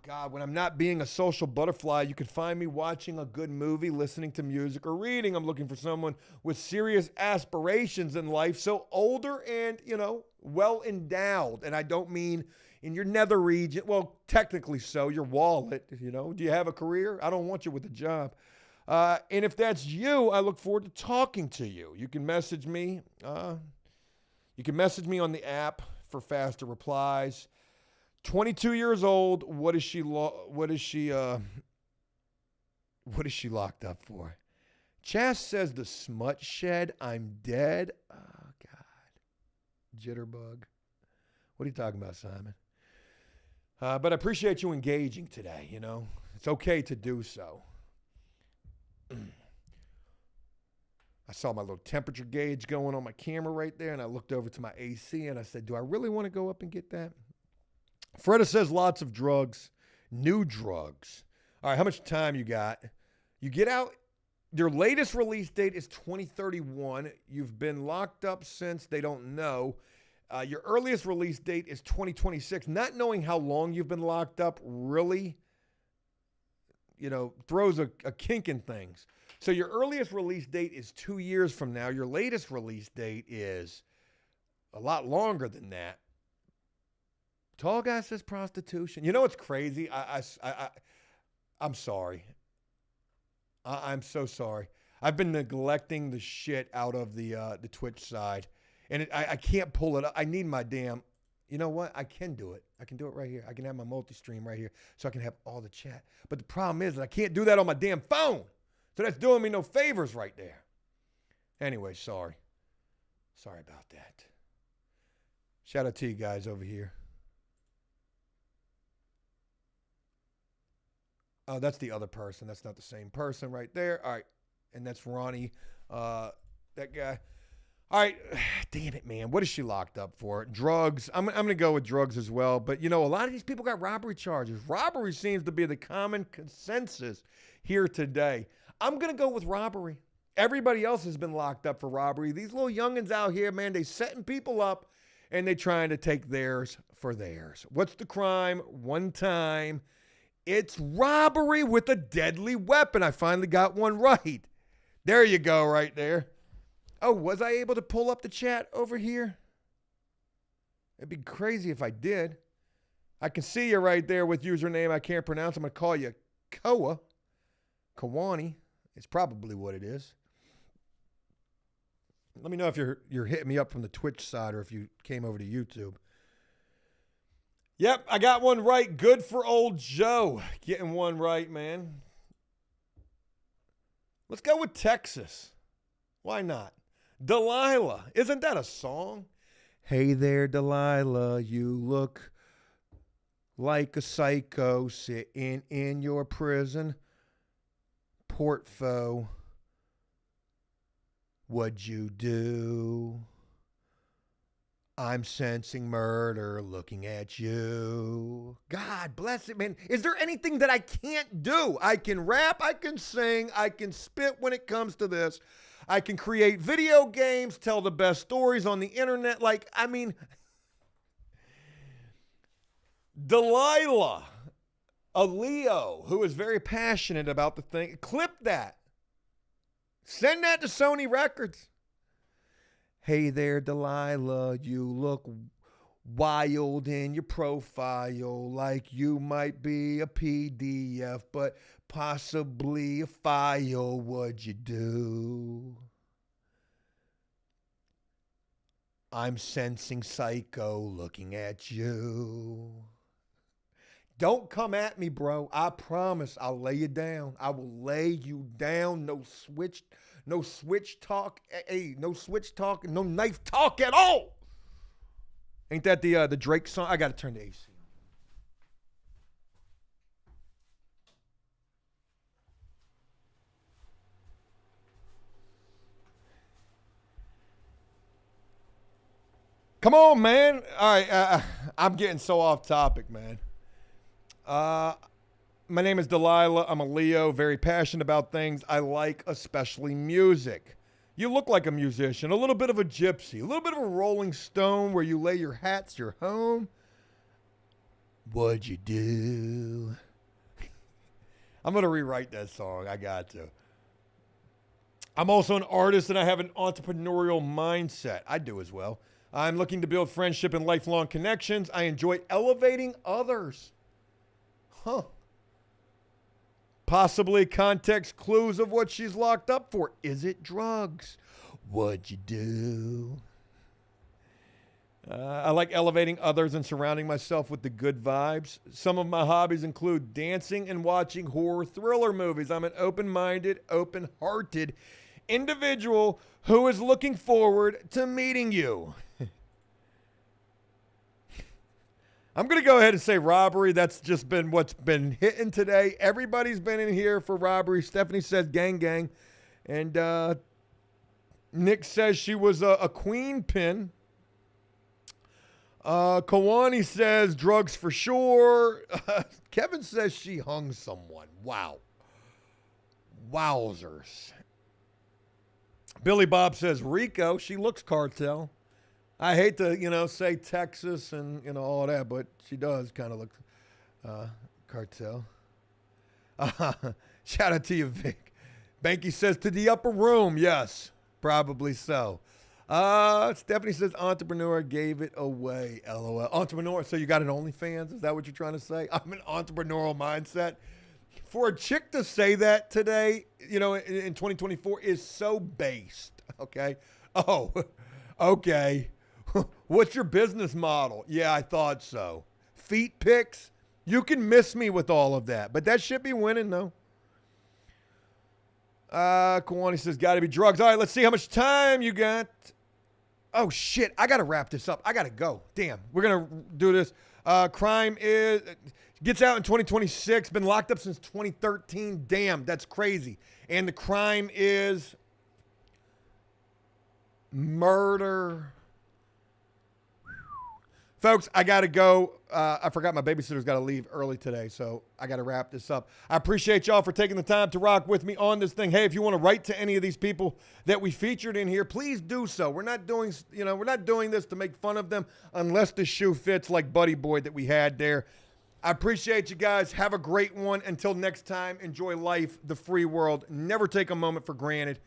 God, when I'm not being a social butterfly, you can find me watching a good movie, listening to music, or reading. I'm looking for someone with serious aspirations in life, so older and, well endowed. And I don't mean in your nether region. Well, technically so, your wallet, Do you have a career? I don't want you with a job. And if that's you, I look forward to talking to you. You can message me. You can message me on the app for faster replies. 22 years old. What is she locked up for? Chas says the smut shed. I'm dead. Oh God. Jitterbug. What are you talking about, Simon? But I appreciate you engaging today. It's okay to do so. I saw my little temperature gauge going on my camera right there, and I looked over to my AC, and I said, do I really want to go up and get that? Freda says lots of drugs, new drugs. All right, how much time you got? You get out. Your latest release date is 2031. You've been locked up since they don't know. Your earliest release date is 2026. Not knowing how long you've been locked up really, throws a kink in things. So your earliest release date is 2 years from now. Your latest release date is a lot longer than that. Tall guy says prostitution. You know what's crazy? I'm sorry. I'm so sorry. I've been neglecting the shit out of the Twitch side, and I can't pull it up. I need my damn. You know what? I can do it. I can do it right here. I can have my multi-stream right here, so I can have all the chat. But the problem is that I can't do that on my damn phone. So that's doing me no favors right there. Anyway, sorry. Sorry about that. Shout out to you guys over here. Oh, that's the other person. That's not the same person right there. All right. And that's Ronnie, that guy. All right. Damn it, man. What is she locked up for? Drugs. I'm going to go with drugs as well. But, a lot of these people got robbery charges. Robbery seems to be the common consensus here today. I'm going to go with robbery. Everybody else has been locked up for robbery. These little youngins out here, man, they setting people up and they trying to take theirs for theirs. What's the crime? One time. It's robbery with a deadly weapon. I finally got one right. There you go right there. Oh, was I able to pull up the chat over here? It'd be crazy if I did. I can see you right there with username I can't pronounce. I'm going to call you Koa. Kawani. It's probably what it is. Let me know if you're hitting me up from the Twitch side or if you came over to YouTube. Yep, I got one right. Good for old Joe. Getting one right, man. Let's go with Texas. Why not? Delilah. Isn't that a song? Hey there, Delilah. You look like a psycho sitting in your prison. Portfo. What'd you do? I'm sensing murder looking at you. God bless it, man. Is there anything that I can't do? I can rap, I can sing, I can spit when it comes to this. I can create video games, tell the best stories on the internet. Delilah, a Leo who is very passionate about the thing. Clip that. Send that to Sony Records. Hey there, Delilah, you look wild in your profile, like you might be a PDF, but possibly a file. What'd you do? I'm sensing psycho looking at you. Don't come at me, bro. I promise I'll lay you down. I will lay you down. No switch talk. Hey, no switch talk. No knife talk at all. Ain't that the Drake song? I got to turn the AC on. Come on, man. All right, I'm getting so off topic, man. My name is Delilah. I'm a Leo, very passionate about things I like, especially music. You look like a musician, a little bit of a gypsy, a little bit of a Rolling Stone where you lay your hats, your home. What'd you do? I'm going to rewrite that song. I got to. I'm also an artist and I have an entrepreneurial mindset. I do as well. I'm looking to build friendship and lifelong connections. I enjoy elevating others. Huh. Possibly context clues of what she's locked up for. Is it drugs? What'd you do? I like elevating others and surrounding myself with the good vibes. Some of my hobbies include dancing and watching horror thriller movies. I'm an open-minded, open-hearted individual who is looking forward to meeting you. I'm going to go ahead and say robbery. That's just been what's been hitting today. Everybody's been in here for robbery. Stephanie says gang, gang. And Nick says she was a queen pin. Kawani says drugs for sure. Kevin says she hung someone. Wow. Wowzers. Billy Bob says Rico. She looks cartel. I hate to, say Texas and, all that, but she does kind of look cartel. Shout out to you, Vic. Banky says to the upper room. Yes, probably so. Stephanie says entrepreneur gave it away. LOL. Entrepreneur. So you got an OnlyFans? Is that what you're trying to say? I'm an entrepreneurial mindset. For a chick to say that today, in 2024 is so based. Okay. Oh, okay. What's your business model? Yeah, I thought so. Feet pics? You can miss me with all of that, but that should be winning, though. Kawani says, got to be drugs. All right, let's see how much time you got. Oh, shit. I got to wrap this up. I got to go. Damn. We're going to do this. Crime gets out in 2026. Been locked up since 2013. Damn, that's crazy. And the crime is murder. Folks, I got to go. I forgot my babysitter's got to leave early today, so I got to wrap this up. I appreciate y'all for taking the time to rock with me on this thing. Hey, if you want to write to any of these people that we featured in here, please do so. We're not doing this to make fun of them unless the shoe fits like Buddy Boy that we had there. I appreciate you guys. Have a great one. Until next time, enjoy life, the free world. Never take a moment for granted.